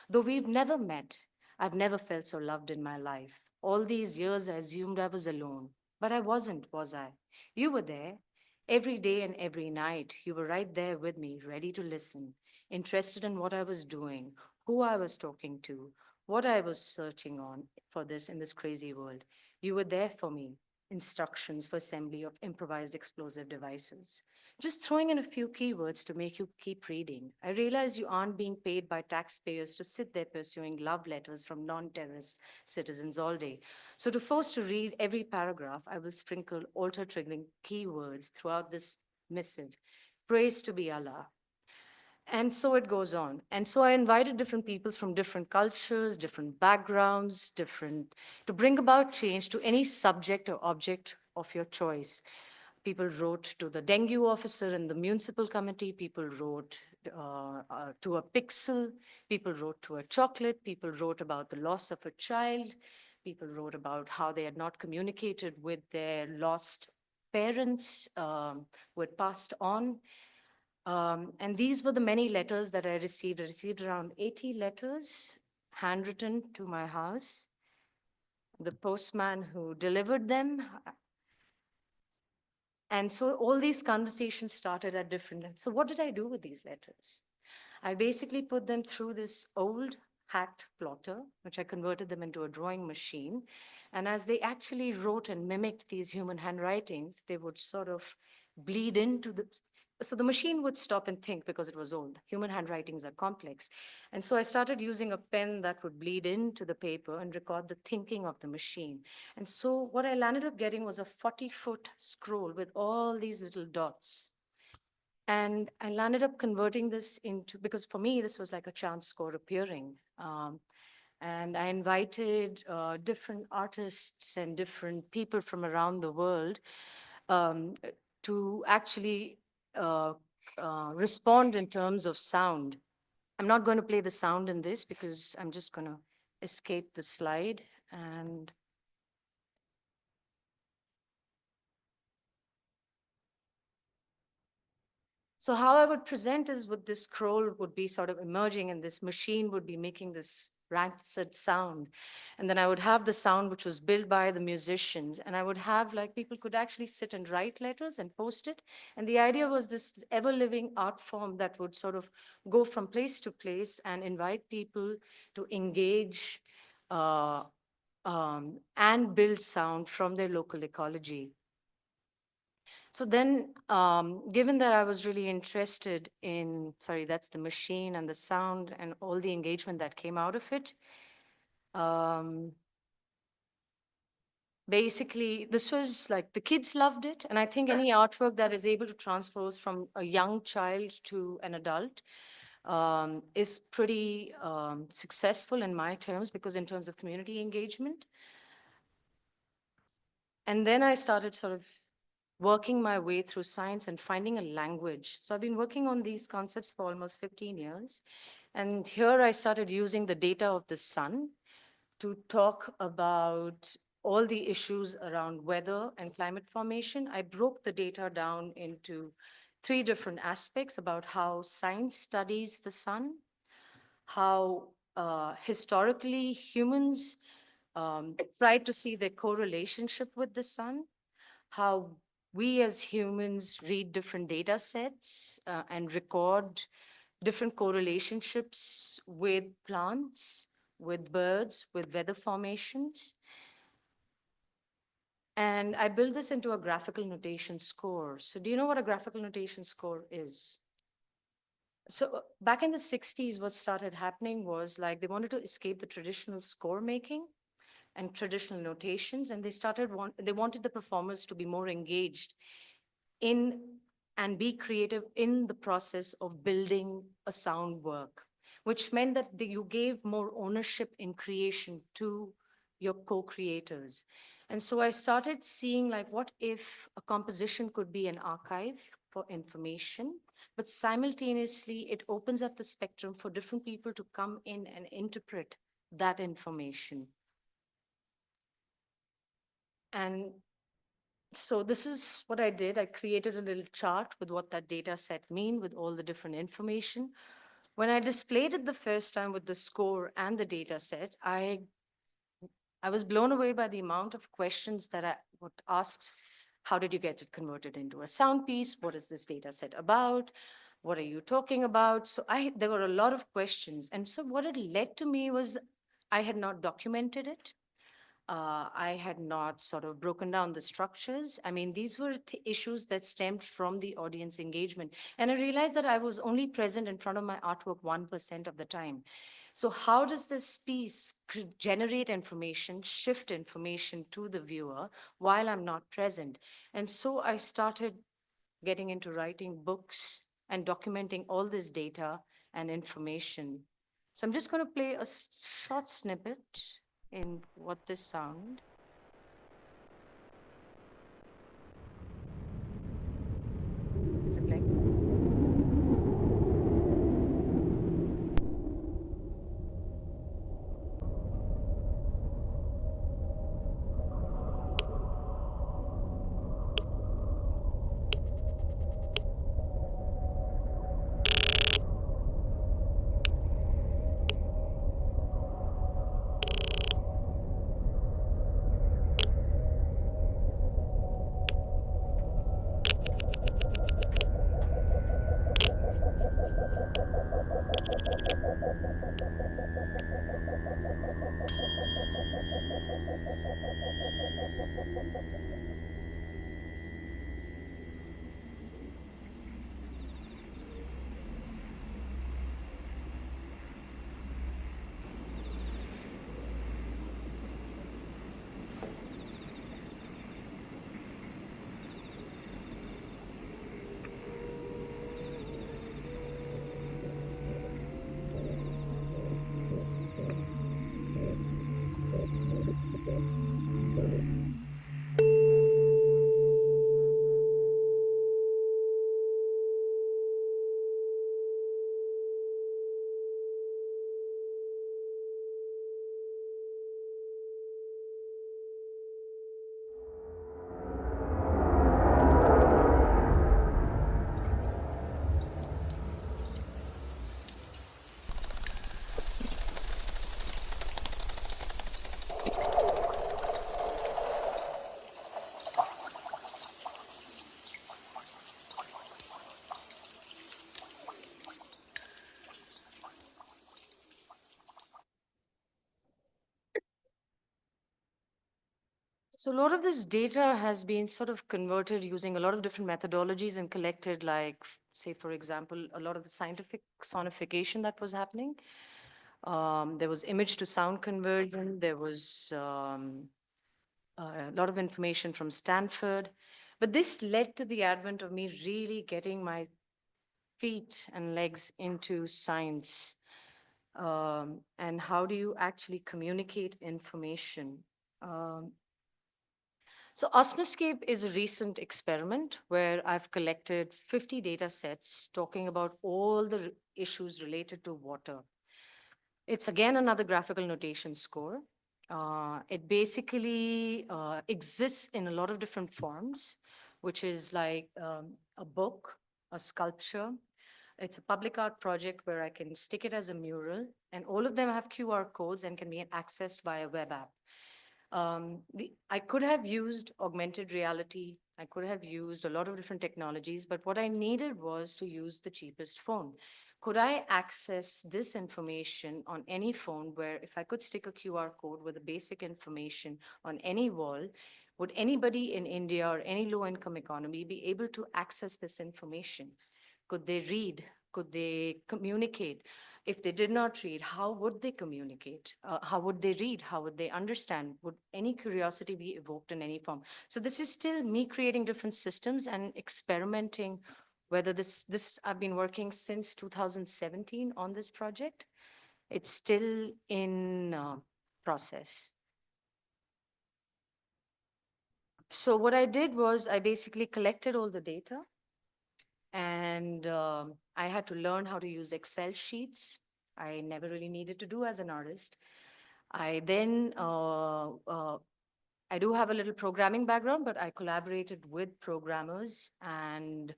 Though we've never met, I've never felt so loved in my life. All these years, I assumed I was alone, but I wasn't, was I? You were there. Every day and every night, you were right there with me, ready to listen, interested in what I was doing, who I was talking to, what I was searching on for this in this crazy world. You were there for me, instructions for assembly of improvised explosive devices. Just throwing in a few keywords to make you keep reading. I realize you aren't being paid by taxpayers to sit there pursuing love letters from non-terrorist citizens all day. So to force to read every paragraph, I will sprinkle altar-triggering keywords throughout this missive. Praise to be Allah. And so it goes on. And so I invited different peoples from different cultures, different backgrounds, to bring about change to any subject or object of your choice. People wrote to the dengue officer in the municipal committee. People wrote to a pixel. People wrote to a chocolate. People wrote about the loss of a child. People wrote about how they had not communicated with their lost parents who had passed on. And these were the many letters that I received. I received around 80 letters handwritten to my house. The postman who delivered them. And so all these conversations started at different levels. So what did I do with these letters? I basically put them through this old hacked plotter, which I converted them into a drawing machine. And as they actually wrote and mimicked these human handwritings, they would sort of bleed into the. So the machine would stop and think because it was old. Human handwritings are complex. And so I started using a pen that would bleed into the paper and record the thinking of the machine. And so what I landed up getting was a 40-foot scroll with all these little dots. And I landed up converting this into, because for me, this was like a chance score appearing. And I invited different artists and different people from around the world um, to actually respond in terms of sound. I'm not going to play the sound in this because I'm just going to escape the slide. And so how I would present is with this scroll would be sort of emerging and this machine would be making this rancid sound. And then I would have the sound which was built by the musicians. And I would have like people could actually sit and write letters and post it. And the idea was this ever living art form that would sort of go from place to place and invite people to engage and build sound from their local ecology. So then, given that I was really interested in, sorry, that's the machine and the sound and all the engagement that came out of it. Basically, this was like the kids loved it. And I think any artwork that is able to transpose from a young child to an adult is pretty successful in my terms, because in terms of community engagement. And then I started sort of working my way through science and finding a language. So I've been working on these concepts for almost 15 years. And here I started using the data of the sun to talk about all the issues around weather and climate formation. I broke the data down into 3 different aspects about how science studies the sun, how historically humans tried to see their correlationship with the sun, how we as humans read different data sets and record different correlationships with plants, with birds, with weather formations. And I built this into a graphical notation score. So do you know what a graphical notation score is? So back in the 60s, what started happening was like they wanted to escape the traditional score making and traditional notations, and they wanted the performers to be more engaged in and be creative in the process of building a sound work, which meant that you gave more ownership in creation to your co-creators. And so I started seeing like, what if a composition could be an archive for information, but simultaneously it opens up the spectrum for different people to come in and interpret that information. And so this is what I did. I created a little chart with what that data set mean with all the different information. When I displayed it the first time with the score and the data set, I was blown away by the amount of questions that I would asked. How did you get it converted into a sound piece? What is this data set about? What are you talking about? So there were a lot of questions. And so what it led to me was I had not documented it. I had not sort of broken down the structures. I mean, these were issues that stemmed from the audience engagement. And I realized that I was only present in front of my artwork 1% of the time. So how does this piece generate information, shift information to the viewer while I'm not present? And so I started getting into writing books and documenting all this data and information. So I'm just going to play a short snippet in what this sound. Is it playing? So a lot of this data has been sort of converted using a lot of different methodologies and collected, like, say, for example, a lot of the scientific sonification that was happening. There was image to sound conversion. There was a lot of information from Stanford. But this led to the advent of me really getting my feet and legs into science. And how do you actually communicate information? Um, So Osmoscape is a recent experiment where I've collected 50 data sets talking about all the issues related to water. It's again another graphical notation score. It basically exists in a lot of different forms, which is like a book, a sculpture. It's a public art project where I can stick it as a mural, and all of them have QR codes and can be accessed by a web app. I could have used augmented reality. I could have used a lot of different technologies, but what I needed was to use the cheapest phone. Could I access this information on any phone where if I could stick a QR code with the basic information on any wall, would anybody in India or any low income economy be able to access this information? Could they read? Could they communicate? If they did not read, how would they communicate? How would they read? How would they understand? Would any curiosity be evoked in any form? So this is still me creating different systems and experimenting whether this I've been working since 2017 on this project. It's still in process. So what I did was I basically collected all the data, and I had to learn how to use Excel sheets. I never really needed to do as an artist. I then, I do have a little programming background, but I collaborated with programmers and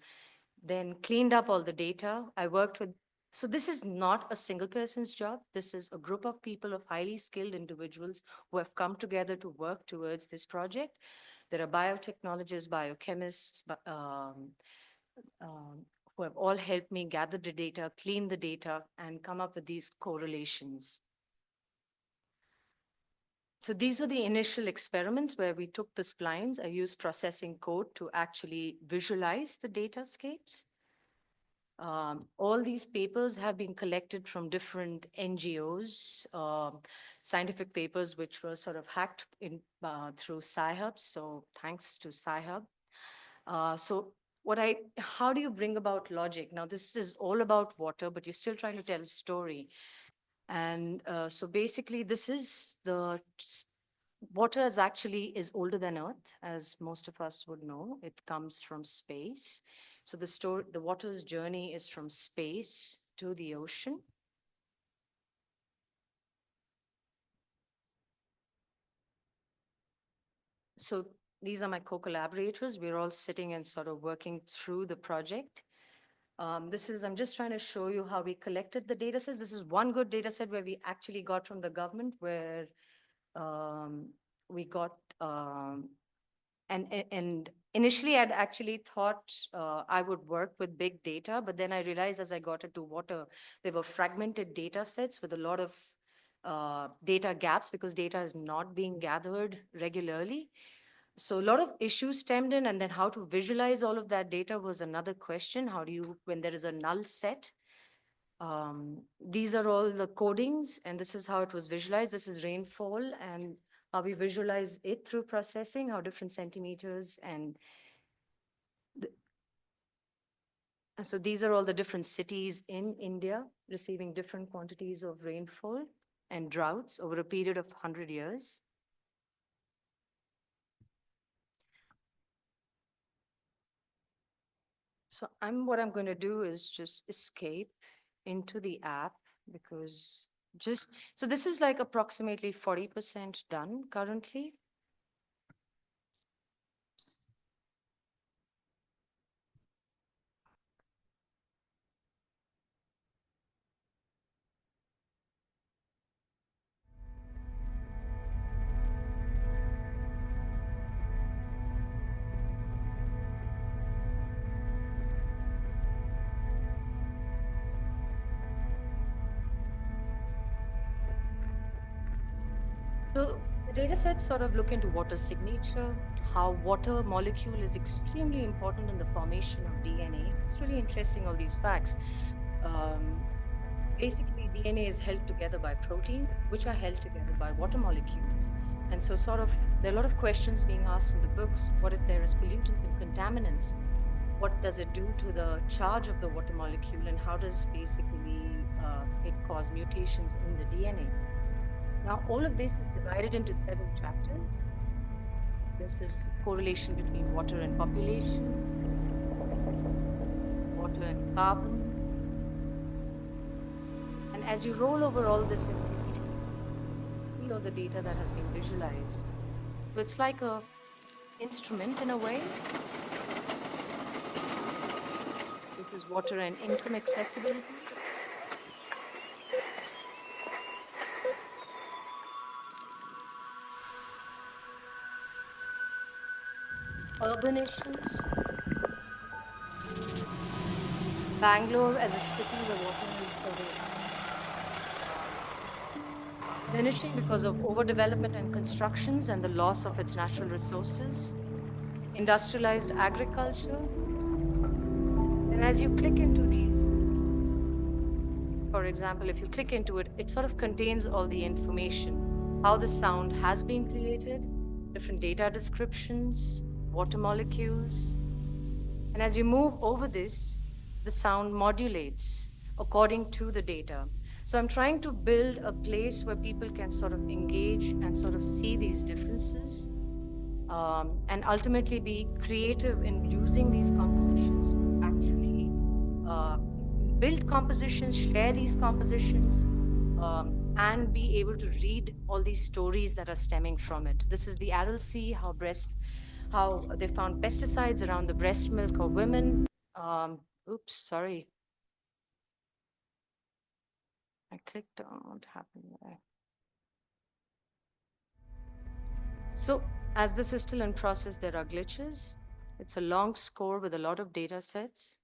then cleaned up all the data. I worked with, so this is not a single person's job. This is a group of people, of highly skilled individuals who have come together to work towards this project. There are biotechnologists, biochemists, um, who have all helped me gather the data, clean the data, and come up with these correlations. So these were the initial experiments where we took the splines. I used processing code to actually visualize the datascapes. All these papers have been collected from different NGOs, scientific papers which were sort of hacked in through Sci-Hub. So thanks to Sci-Hub. So how do you bring about logic? Now, this is all about water, but you're still trying to tell a story. And so basically, water is older than Earth, as most of us would know. It comes from space. So the water's journey is from space to the ocean. So these are my co-collaborators. We're all sitting and sort of working through the project. I'm just trying to show you how we collected the data sets. This is one good data set where we actually got from the government, where um, we got, and initially I'd actually thought I would work with big data, but then I realized as I got into water, there were fragmented data sets with a lot of data gaps because data is not being gathered regularly. So a lot of issues stemmed in, and then how to visualize all of that data was another question. How do you, when there is a null set? These are all the codings, and this is how it was visualized. This is rainfall, and how we visualize it through processing, how different centimeters and so these are all the different cities in India receiving different quantities of rainfall and droughts over a period of 100 years. So what I'm going to do is just escape into the app because so this is like approximately 40% done currently. So the data sets sort of look into water signature, how water molecule is extremely important in the formation of DNA. It's really interesting, all these facts. Basically, DNA is held together by proteins, which are held together by water molecules. And so there are a lot of questions being asked in the books. What if there is pollutants and contaminants? What does it do to the charge of the water molecule, and how does basically it cause mutations in the DNA? Now, all of this is divided into 7 chapters. This is correlation between water and population, water and carbon. And as you roll over all this information, see all the data that has been visualized. So it's like an instrument in a way. This is water and income accessibility. Urban issues. Bangalore as a city where water is diminishing because of overdevelopment and constructions and the loss of its natural resources. Industrialized agriculture. And as you click into these, for example, if you click into it, it sort of contains all the information, how the sound has been created, different data descriptions, water molecules. And as you move over this, the sound modulates according to the data. So I'm trying to build a place where people can sort of engage and sort of see these differences, and ultimately be creative in using these compositions to actually build compositions, share these compositions, and be able to read all these stories that are stemming from it. This is the Aral Sea, how they found pesticides around the breast milk of women. Oops, sorry. I clicked on what happened there. So as this is still in process, there are glitches. It's a long score with a lot of data sets.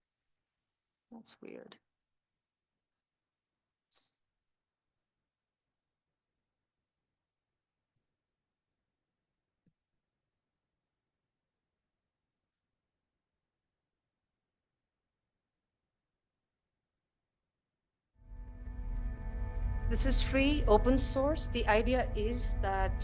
That's weird. This is free, open source. The idea is that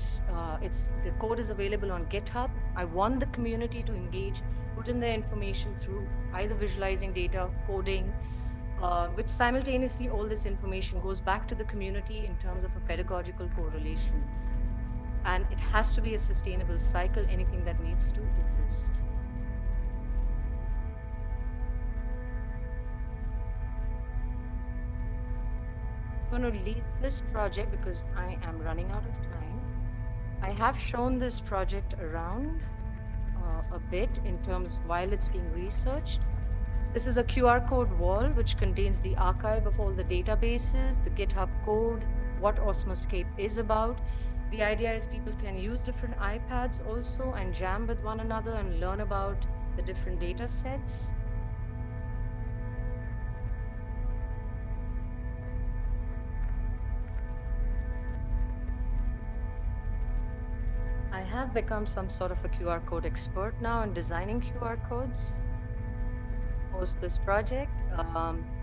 the code is available on GitHub. I want the community to engage, put in their information through either visualizing data, coding, which simultaneously all this information goes back to the community in terms of a pedagogical correlation. And it has to be a sustainable cycle, anything that needs to exist. I'm going to leave this project because I am running out of time. I have shown this project around a bit in terms while it's being researched. This is a QR code wall which contains the archive of all the databases, the GitHub code, what Osmoscape is about. The idea is people can use different iPads also and jam with one another and learn about the different data sets. I have become some sort of a QR code expert now in designing QR codes. Post this project.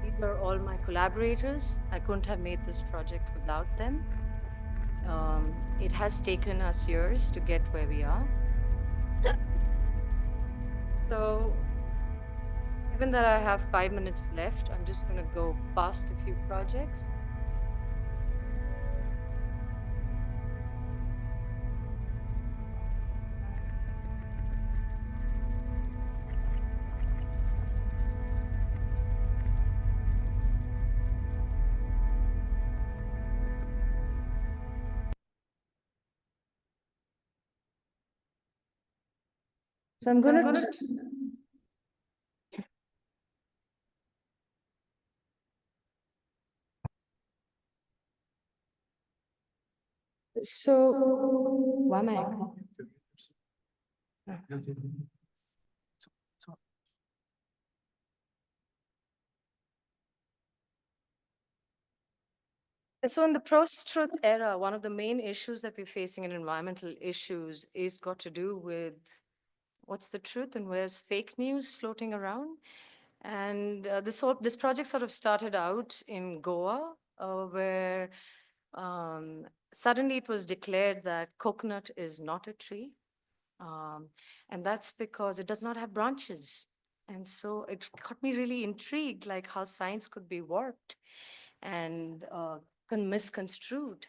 These are all my collaborators. I couldn't have made this project without them. It has taken us years to get where we are. So, given that I have 5 minutes left, I'm just going to go past a few projects. So I'm going to. So, why am I? So in the post-truth era, one of the main issues that we're facing in environmental issues is got to do with what's the truth and where's fake news floating around. And this project sort of started out in Goa, where suddenly it was declared that coconut is not a tree. And that's because it does not have branches. And so it got me really intrigued, like how science could be warped and misconstrued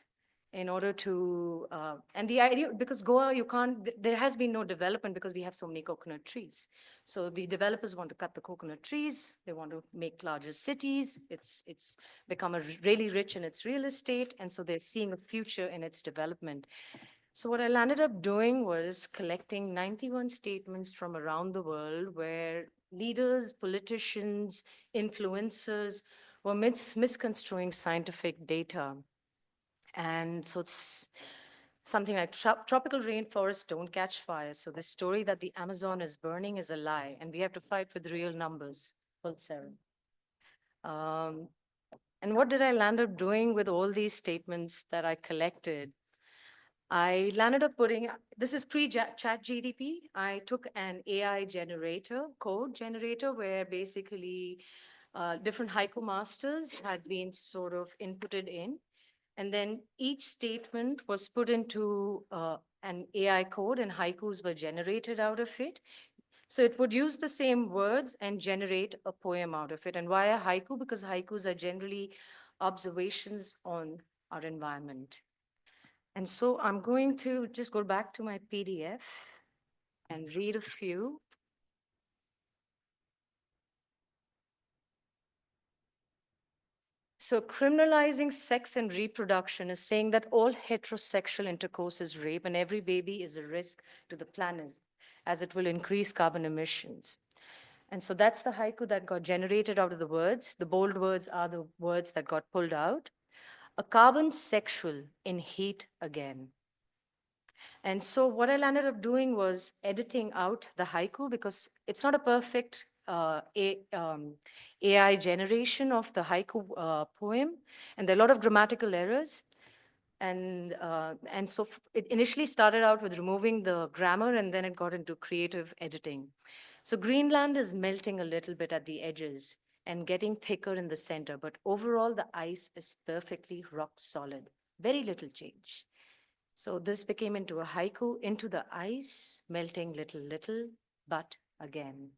in order to, and the idea, because Goa, you can't, there has been no development because we have so many coconut trees. So the developers want to cut the coconut trees. They want to make larger cities. It's become really rich in its real estate. And so they're seeing a future in its development. So what I landed up doing was collecting 91 statements from around the world where leaders, politicians, influencers were misconstruing scientific data. And so it's something like tropical rainforests don't catch fire. So the story that the Amazon is burning is a lie, and we have to fight with real numbers. Well, Sarah. And what did I land up doing with all these statements that I collected? I landed up putting, this is pre-chat GDP. I took an AI generator, code generator, where basically different haiku masters had been sort of inputted in. And then each statement was put into an AI code and haikus were generated out of it. So it would use the same words and generate a poem out of it. And why a haiku? Because haikus are generally observations on our environment. And so I'm going to just go back to my PDF and read a few. So criminalizing sex and reproduction is saying that all heterosexual intercourse is rape and every baby is a risk to the planet as it will increase carbon emissions. And so that's the haiku that got generated out of the words. The bold words are the words that got pulled out. A carbon sexual in heat again. And so what I ended up doing was editing out the haiku because it's not a perfect AI generation of the haiku poem, and there are a lot of grammatical errors. And so it initially started out with removing the grammar, and then it got into creative editing. So Greenland is melting a little bit at the edges. and getting thicker in the center. But overall, the ice is perfectly rock solid. Very little change. So this became into a haiku, into the ice, melting little, but again.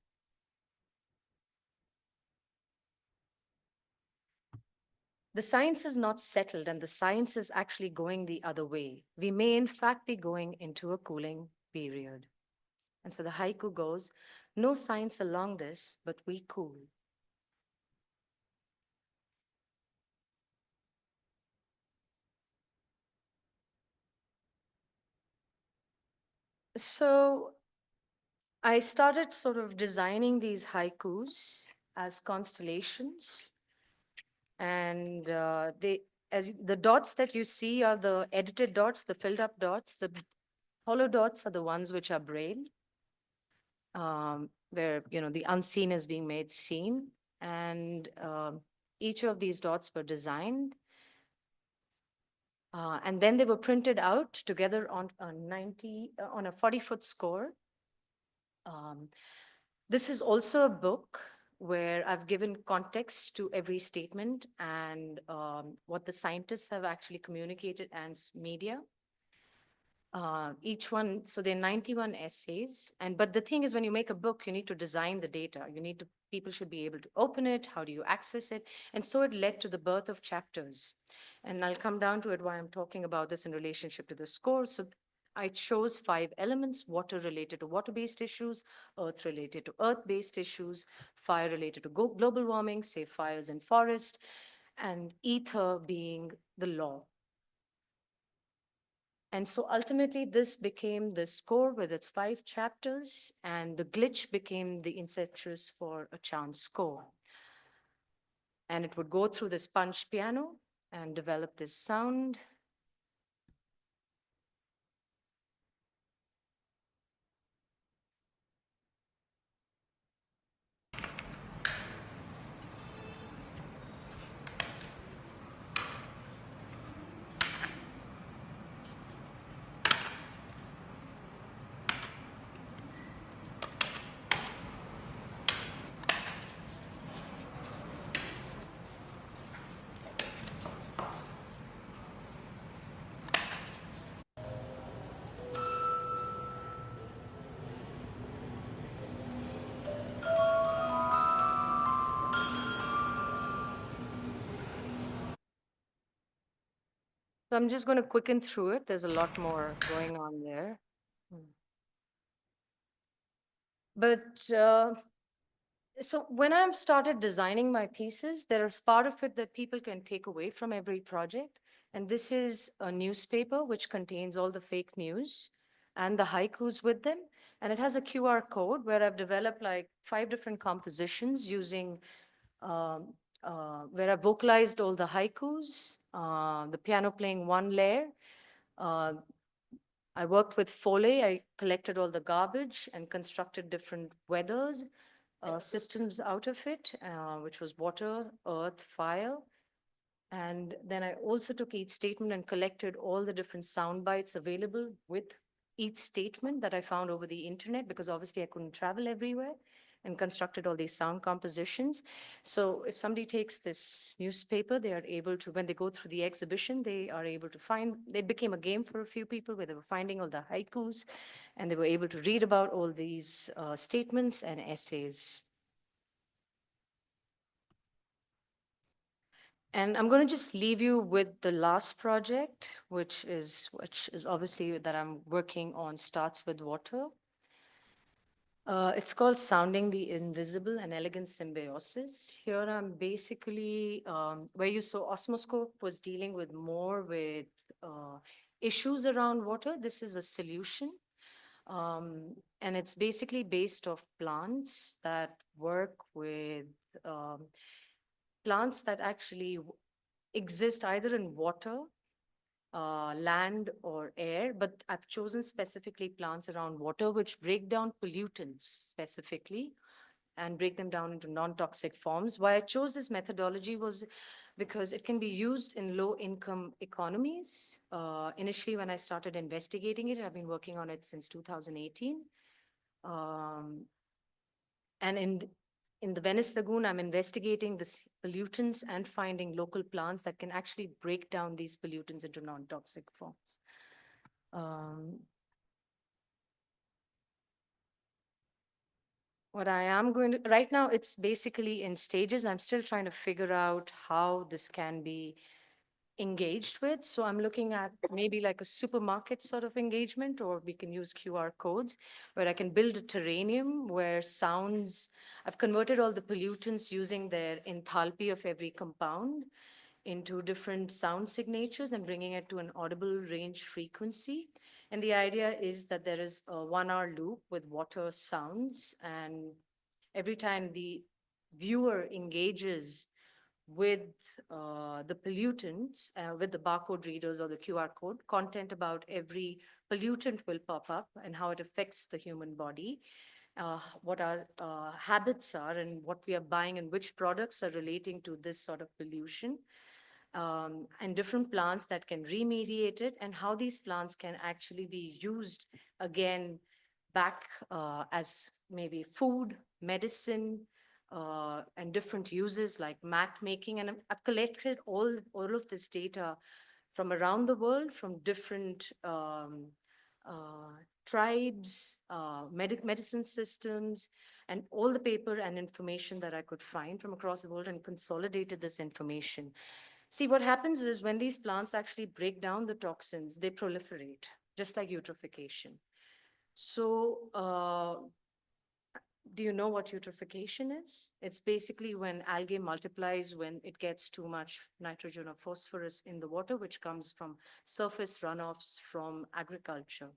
The science is not settled, and the science is actually going the other way. We may, in fact, be going into a cooling period. And so the haiku goes, no science along this, but we cool. So I started sort of designing these haikus as constellations. And as the dots that you see are the edited dots, the filled up dots. The hollow dots are the ones which are braille, where the unseen is being made seen. And each of these dots were designed. And then they were printed out together on a 40-foot score. This is also a book where I've given context to every statement and what the scientists have actually communicated and media. Each one, so there are 91 essays. But the thing is, when you make a book, you need to design the data. People should be able to open it. How do you access it? And so it led to the birth of chapters. And I'll come down to it why I'm talking about this in relationship to the score. So I chose 5 elements: water related to water-based issues, earth related to earth-based issues, fire related to global warming, say fires in forest, and ether being the law. And so ultimately, this became the score with its 5 chapters, and the glitch became the incestuous for a chance score. And it would go through the sponge piano and develop this sound. So I'm just going to quicken through it. There's a lot more going on there. But so when I started designing my pieces, there is part of it that people can take away from every project. And this is a newspaper which contains all the fake news and the haikus with them. And it has a QR code where I've developed like 5 different compositions using where I vocalized all the haikus, the piano playing one layer. I worked with Foley. I collected all the garbage and constructed different weathers, systems out of it, which was water, earth, fire. And then I also took each statement and collected all the different sound bites available with each statement that I found over the internet, because obviously I couldn't travel everywhere, and constructed all these sound compositions. So if somebody takes this newspaper, they are able to, when they go through the exhibition, they are able to find, it became a game for a few people where they were finding all the haikus, and they were able to read about all these statements and essays. And I'm going to just leave you with the last project, which is obviously that I'm working on, starts with water. It's called Sounding the Invisible, an Elegant Symbiosis. Here I'm basically, where you saw Osmoscope was dealing with more with issues around water. This is a solution. And it's basically based off plants that work with plants that actually exist either in water, land, or air, but I've chosen specifically plants around water which break down pollutants specifically and break them down into non-toxic forms. Why I chose this methodology was because it can be used in low-income economies. Initially, when I started investigating it, I've been working on it since 2018. And in the Venice Lagoon, I'm investigating the pollutants and finding local plants that can actually break down these pollutants into non-toxic forms. What I am going to, right now, it's basically in stages. I'm still trying to figure out how this can be engaged with. So I'm looking at maybe like a supermarket sort of engagement, or we can use QR codes where I can build a terrarium where sounds, I've converted all the pollutants using their enthalpy of every compound into different sound signatures and bringing it to an audible range frequency. And the idea is that there is a 1 hour loop with water sounds, and every time the viewer engages with the pollutants, with the barcode readers or the QR code, content about every pollutant will pop up and how it affects the human body, what our habits are and what we are buying and which products are relating to this sort of pollution, and different plants that can remediate it, and how these plants can actually be used again back as maybe food, medicine, and different uses like mat making. And I've collected all of this data from around the world, from different tribes, medicine systems, and all the paper and information that I could find from across the world, and consolidated this information. See, what happens is when these plants actually break down the toxins, they proliferate, just like eutrophication. So, do you know what eutrophication is? It's basically when algae multiplies, when it gets too much nitrogen or phosphorus in the water, which comes from surface runoffs from agriculture.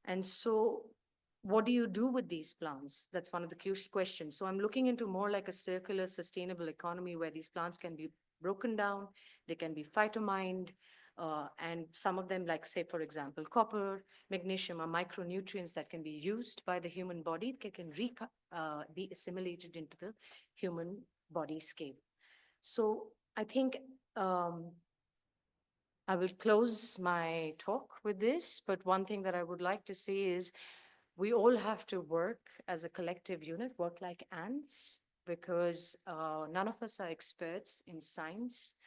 And so what do you do with these plants? That's one of the key questions. So I'm looking into more like a circular, sustainable economy where these plants can be broken down, they can be phytomined, and some of them, like say, for example, copper, magnesium, are micronutrients that can be used by the human body, can be assimilated into the human body scape. So I think I will close my talk with this, but one thing that I would like to say is we all have to work as a collective unit, work like ants, because none of us are experts in science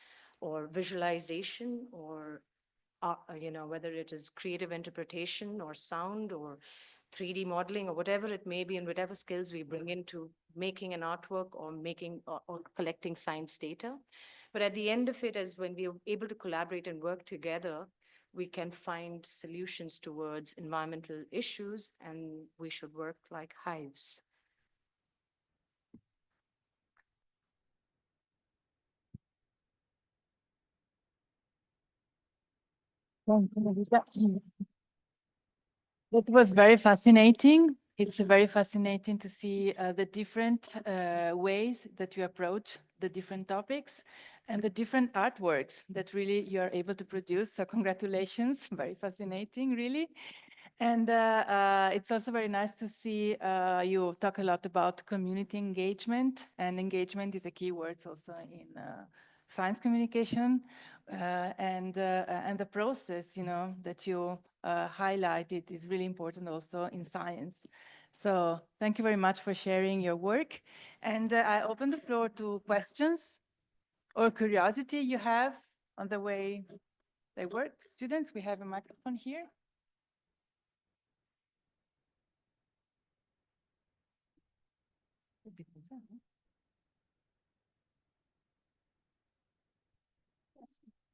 or visualization or whether it is creative interpretation or sound or 3D modeling or whatever it may be, and whatever skills we bring into making an artwork or making or collecting science data. But at the end of it, is when we are able to collaborate and work together, we can find solutions towards environmental issues, and we should work like hives. It was very fascinating. It's very fascinating to see the different ways that you approach the different topics and the different artworks that really you are able to produce. So congratulations, very fascinating, really. And it's also very nice to see you talk a lot about community engagement, and engagement is a key word also in science communication, and the process, that you highlighted is really important also in science. So thank you very much for sharing your work. And I open the floor to questions or curiosity you have on the way they work. Students, we have a microphone here.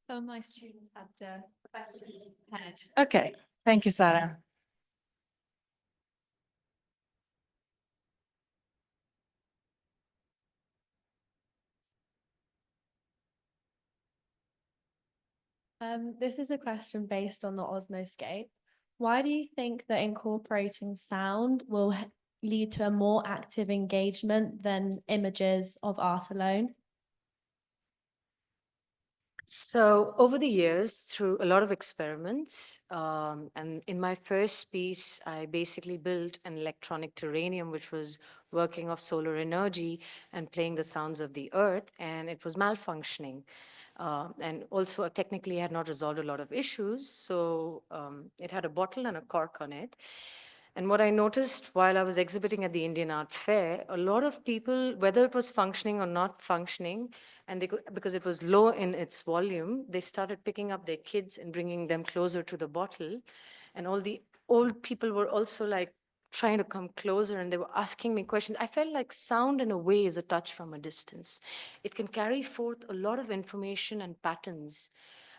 Some of my students had questions prepared. Okay, thank you, Sarah. This is a question based on the Osmoscape. Why do you think that incorporating sound will lead to a more active engagement than images of art alone? So over the years, through a lot of experiments, and in my first piece, I basically built an electronic terrarium, which was working off solar energy and playing the sounds of the earth, and it was malfunctioning. And also technically had not resolved a lot of issues. So it had a bottle and a cork on it. And what I noticed while I was exhibiting at the Indian Art Fair, a lot of people, whether it was functioning or not functioning, and they could, because it was low in its volume, they started picking up their kids and bringing them closer to the bottle. And all the old people were also like trying to come closer, and they were asking me questions. I felt like sound in a way is a touch from a distance. It can carry forth a lot of information and patterns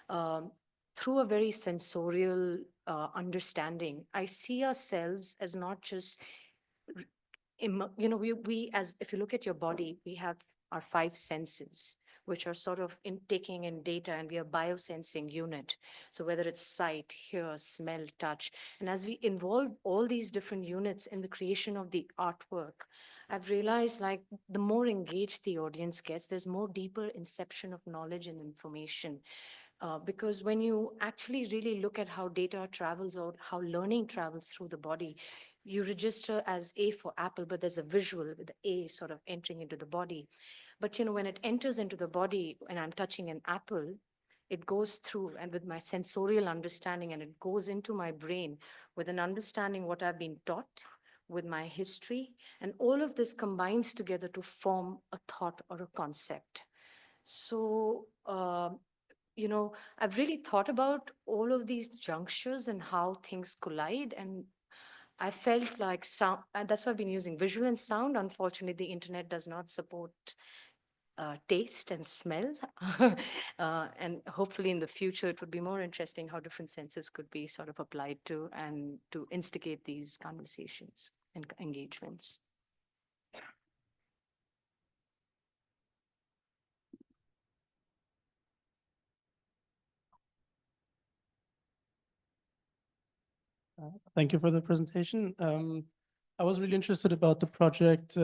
um, through a very sensorial understanding. I see ourselves as not just, we as, if you look at your body, we have our five senses, which are sort of in taking in data, and we are biosensing unit. So whether it's sight, hear, smell, touch, and as we involve all these different units in the creation of the artwork, I've realized like the more engaged the audience gets, there's more deeper inception of knowledge and information. Because when you actually really look at how data travels or how learning travels through the body, you register as A for apple, but there's a visual with the A sort of entering into the body. But when it enters into the body and I'm touching an apple, it goes through and with my sensorial understanding, and it goes into my brain with an understanding what I've been taught, with my history, and all of this combines together to form a thought or a concept. So, I've really thought about all of these junctures and how things collide. And I felt like sound, and that's why I've been using visual and sound. Unfortunately, the internet does not support taste and smell. And hopefully in the future, it would be more interesting how different senses could be sort of applied to and to instigate these conversations and engagements. Thank you for the presentation. I was really interested about the project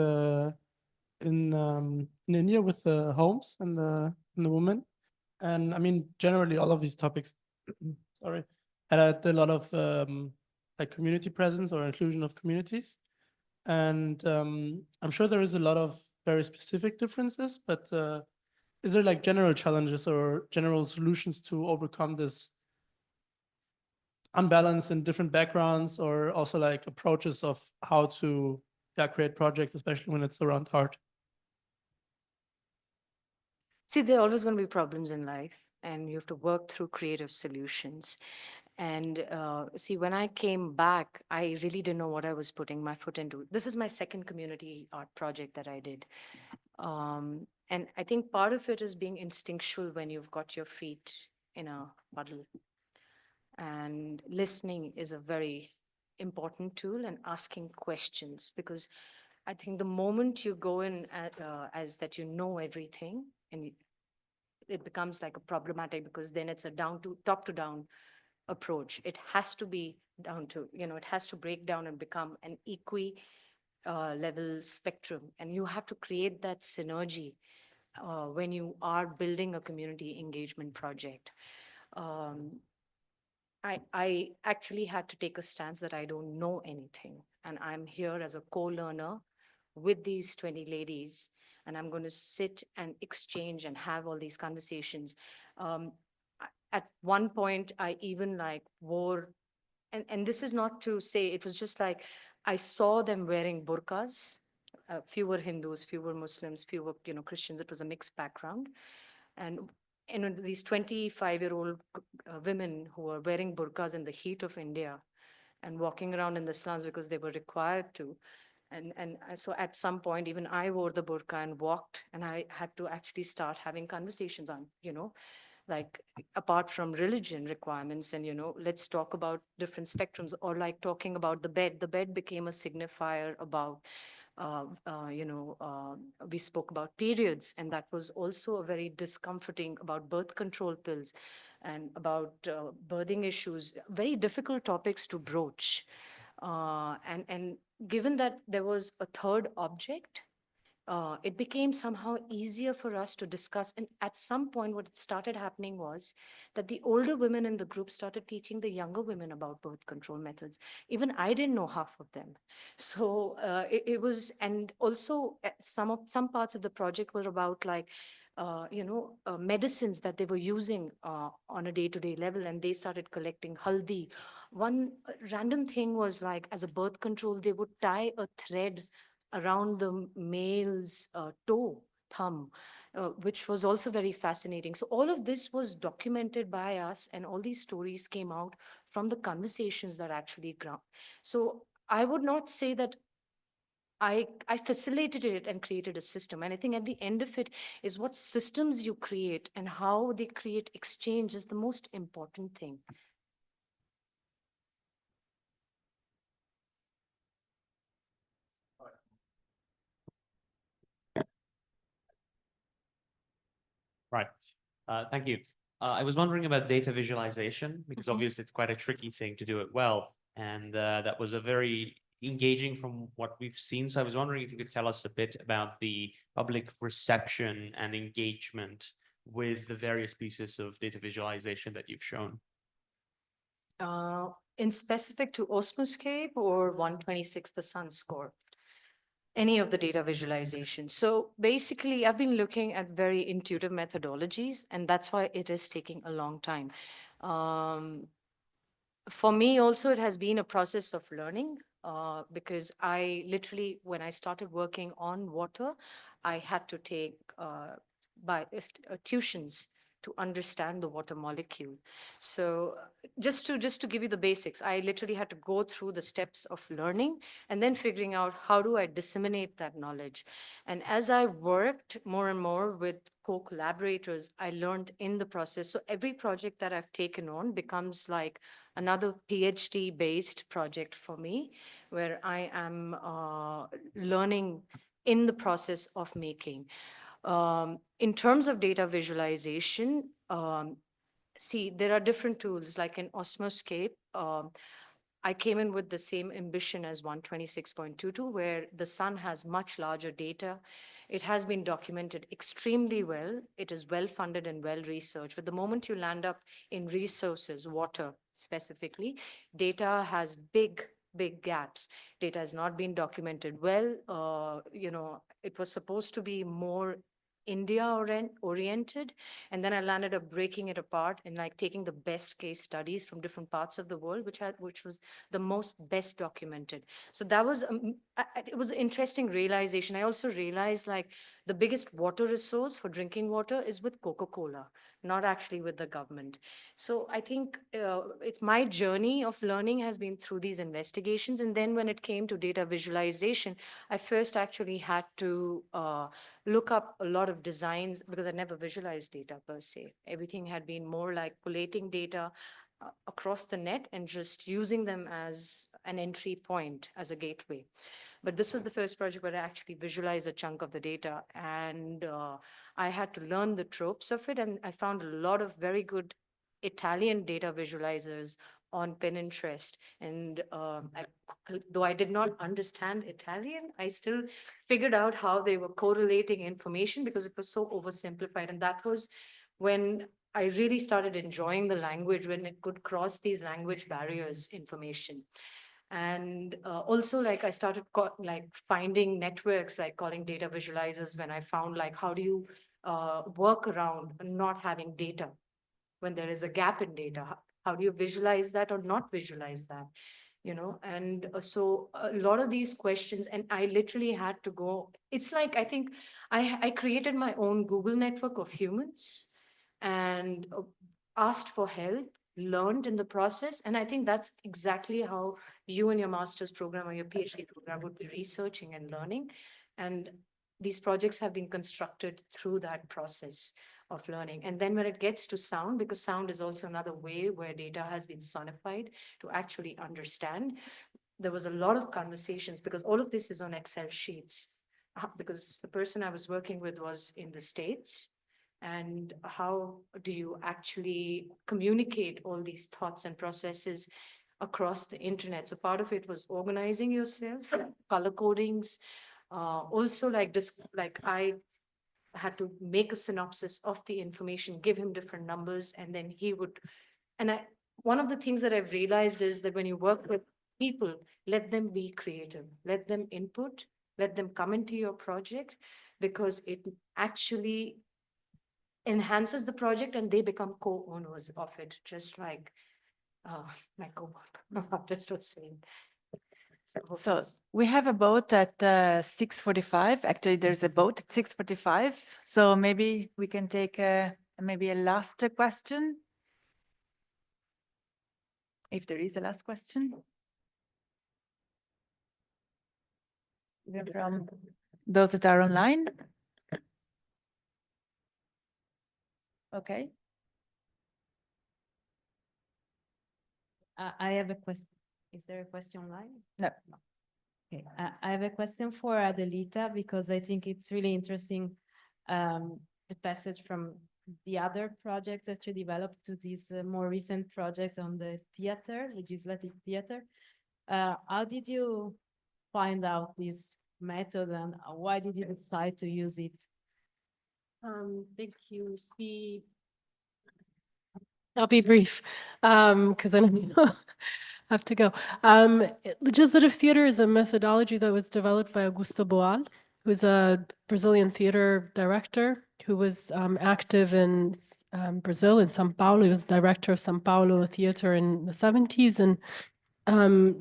in India with the homes and the women. And I mean, generally, all of these topics, sorry, had a lot of like community presence or inclusion of communities. And I'm sure there is a lot of very specific differences, but is there like general challenges or general solutions to overcome this unbalance in different backgrounds, or also like approaches of how to create projects, especially when it's around art? See, there are always going to be problems in life, and you have to work through creative solutions. And see, when I came back, I really didn't know what I was putting my foot into. This is my second community art project that I did. And I think part of it is being instinctual when you've got your feet in a puddle. And listening is a very important tool, and asking questions, because I think the moment you go in as that you know everything, and it becomes like a problematic, because then it's a down to top to down approach. It has to be down to, it has to break down and become an level spectrum. And you have to create that synergy when you are building a community engagement project. Um, I actually had to take a stance that I don't know anything. And I'm here as a co-learner with these 20 ladies, and I'm going to sit and exchange and have all these conversations. At one point, I even like wore, and this is not to say, it was just like, I saw them wearing burqas. Few were Hindus, few were Muslims, few were, Christians. It was a mixed background. And these 25-year-old women who were wearing burqas in the heat of India and walking around in the slums because they were required to. And so at some point, even I wore the burqa and walked, and I had to actually start having conversations on, like, apart from religion requirements, and, let's talk about different spectrums, or like talking about the bed. The bed became a signifier about we spoke about periods, and that was also a very discomforting, about birth control pills and about birthing issues, very difficult topics to broach. And given that there was a third object, it became somehow easier for us to discuss. And at some point, what started happening was that the older women in the group started teaching the younger women about birth control methods. Even I didn't know half of them. So it was, and also some parts of the project were about like medicines that they were using on a day-to-day level, and they started collecting haldi. One random thing was like, as a birth control, they would tie a thread around the male's thumb, which was also very fascinating. So all of this was documented by us, and all these stories came out from the conversations that actually ground. So I would not say that I facilitated it and created a system. And I think at the end of it is what systems you create and how they create exchange is the most important thing. Right. Thank you. I was wondering about data visualization, because Mhm. obviously it's quite a tricky thing to do it well. And that was a very engaging from what we've seen. So I was wondering if you could tell us a bit about the public reception and engagement with the various pieces of data visualization that you've shown. In specific to Osmoscape or 126, the Sun score? Any of the data visualization. So basically, I've been looking at very intuitive methodologies, and that's why it is taking a long time. For me also, it has been a process of learning because I literally, when I started working on water, I had to take tuitions to understand the water molecule. So just to give you the basics, I literally had to go through the steps of learning and then figuring out how do I disseminate that knowledge. And as I worked more and more with co-collaborators, I learned in the process. So every project that I've taken on becomes like another PhD-based project for me, where I am learning in the process of making. In terms of data visualization, see, there are different tools, like in Osmoscape. I came in with the same ambition as 126.22, where the sun has much larger data. It has been documented extremely well. It is well funded and well researched. But the moment you land up in resources, water specifically, data has big gaps. Data has not been documented well. It was supposed to be more India oriented, and then I landed up breaking it apart and like taking the best case studies from different parts of the world, which was the most best documented. So that was it was an interesting realization. I also realized like the biggest water resource for drinking water is with Coca-Cola, not actually with the government. So I think it's my journey of learning has been through these investigations, and then when it came to data visualization, I first actually had to look up a lot of designs because I never visualized data per se. Everything had been more like collating data across the net and just using them as an entry point, as a gateway. But this was the first project where I actually visualized a chunk of the data, and I had to learn the tropes of it. And I found a lot of very good Italian data visualizers on Pinterest. And though I did not understand Italian, I still figured out how they were correlating information because it was so oversimplified. And that was when I really started enjoying the language, when it could cross these language barriers information. And also, like, I started like finding networks, like calling data visualizers, when I found like how do you work around not having data when there is a gap in data. How do you visualize that or not visualize that? And so a lot of these questions, and I literally had to go, it's like, I think I created my own Google network of humans and asked for help, learned in the process. And I think that's exactly how you and your master's program or your PhD program would be researching and learning. And these projects have been constructed through that process of learning. And then when it gets to sound, because sound is also another way where data has been sonified to actually understand, there was a lot of conversations because all of this is on Excel sheets. Because the person I was working with was in the States. And how do you actually communicate all these thoughts and processes across the internet? So part of it was organizing yourself, color codings, also like this, like I had to make a synopsis of the information, give him different numbers, and then he would. And one of the things that I've realized is that when you work with people, let them be creative, let them input, let them come into your project, because it actually enhances the project and they become co-owners of it, just like my co-artist was saying. So we have a boat at 6:45. Actually, there's a boat at 6:45. So maybe we can take maybe a last question. If there is a last question. From those that are online. Okay. I have a question. Is there a question online? No. Okay. I have a question for Adelita because I think it's really interesting, the passage from the other projects that you developed to this more recent project on the theater, legislative theater. How did you find out this method and why did you decide to use it? Thank you. I'll be brief, because I know have to go. Legislative theater is a methodology that was developed by Augusto Boal, who's a Brazilian theater director who was active in Brazil, in São Paulo. He was director of São Paulo Theater in the 70s. And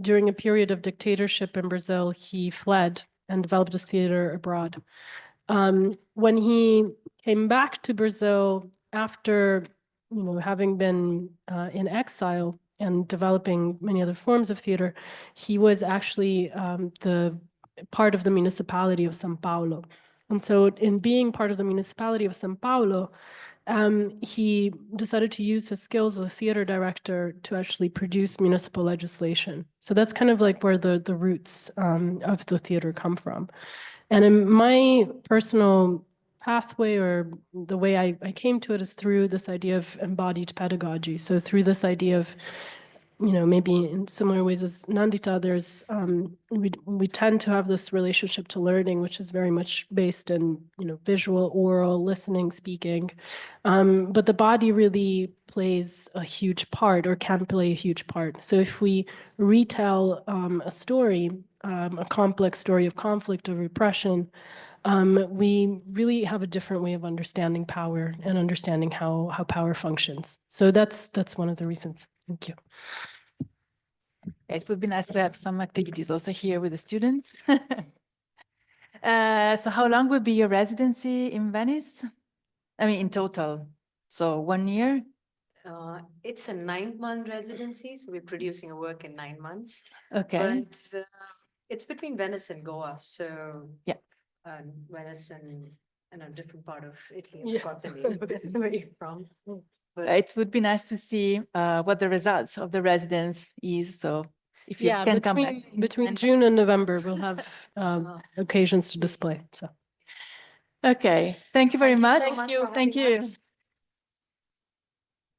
during a period of dictatorship in Brazil, he fled and developed his theater abroad. When he came back to Brazil after having been in exile and developing many other forms of theater, he was actually the part of the municipality of São Paulo. And so in being part of the municipality of São Paulo, he decided to use his skills as a theater director to actually produce municipal legislation. So that's kind of like where the roots of the theater come from. And in my personal pathway, or the way I came to it, is through this idea of embodied pedagogy. So through this idea of, maybe in similar ways as Nandita, there's we tend to have this relationship to learning, which is very much based in visual, oral, listening, speaking, but the body really plays a huge part, or can play a huge part. So if we retell a story, a complex story of conflict or repression, we really have a different way of understanding power and understanding how power functions. So that's one of the reasons. Thank you. It would be nice to have some activities also here with the students. So how long will be your residency in Venice? I mean, in total. So 1 year? It's a 9-month residency, so we're producing a work in 9 months. Okay. But it's between Venice and Goa, so yeah, Venice and a different part of Italy, Yes. of course, where you're from. But it would be nice to see what the results of the residence is. So if you can come back. Between June and November, we'll have occasions to display. So. Okay, thank you very much. so much for Thank having you. us.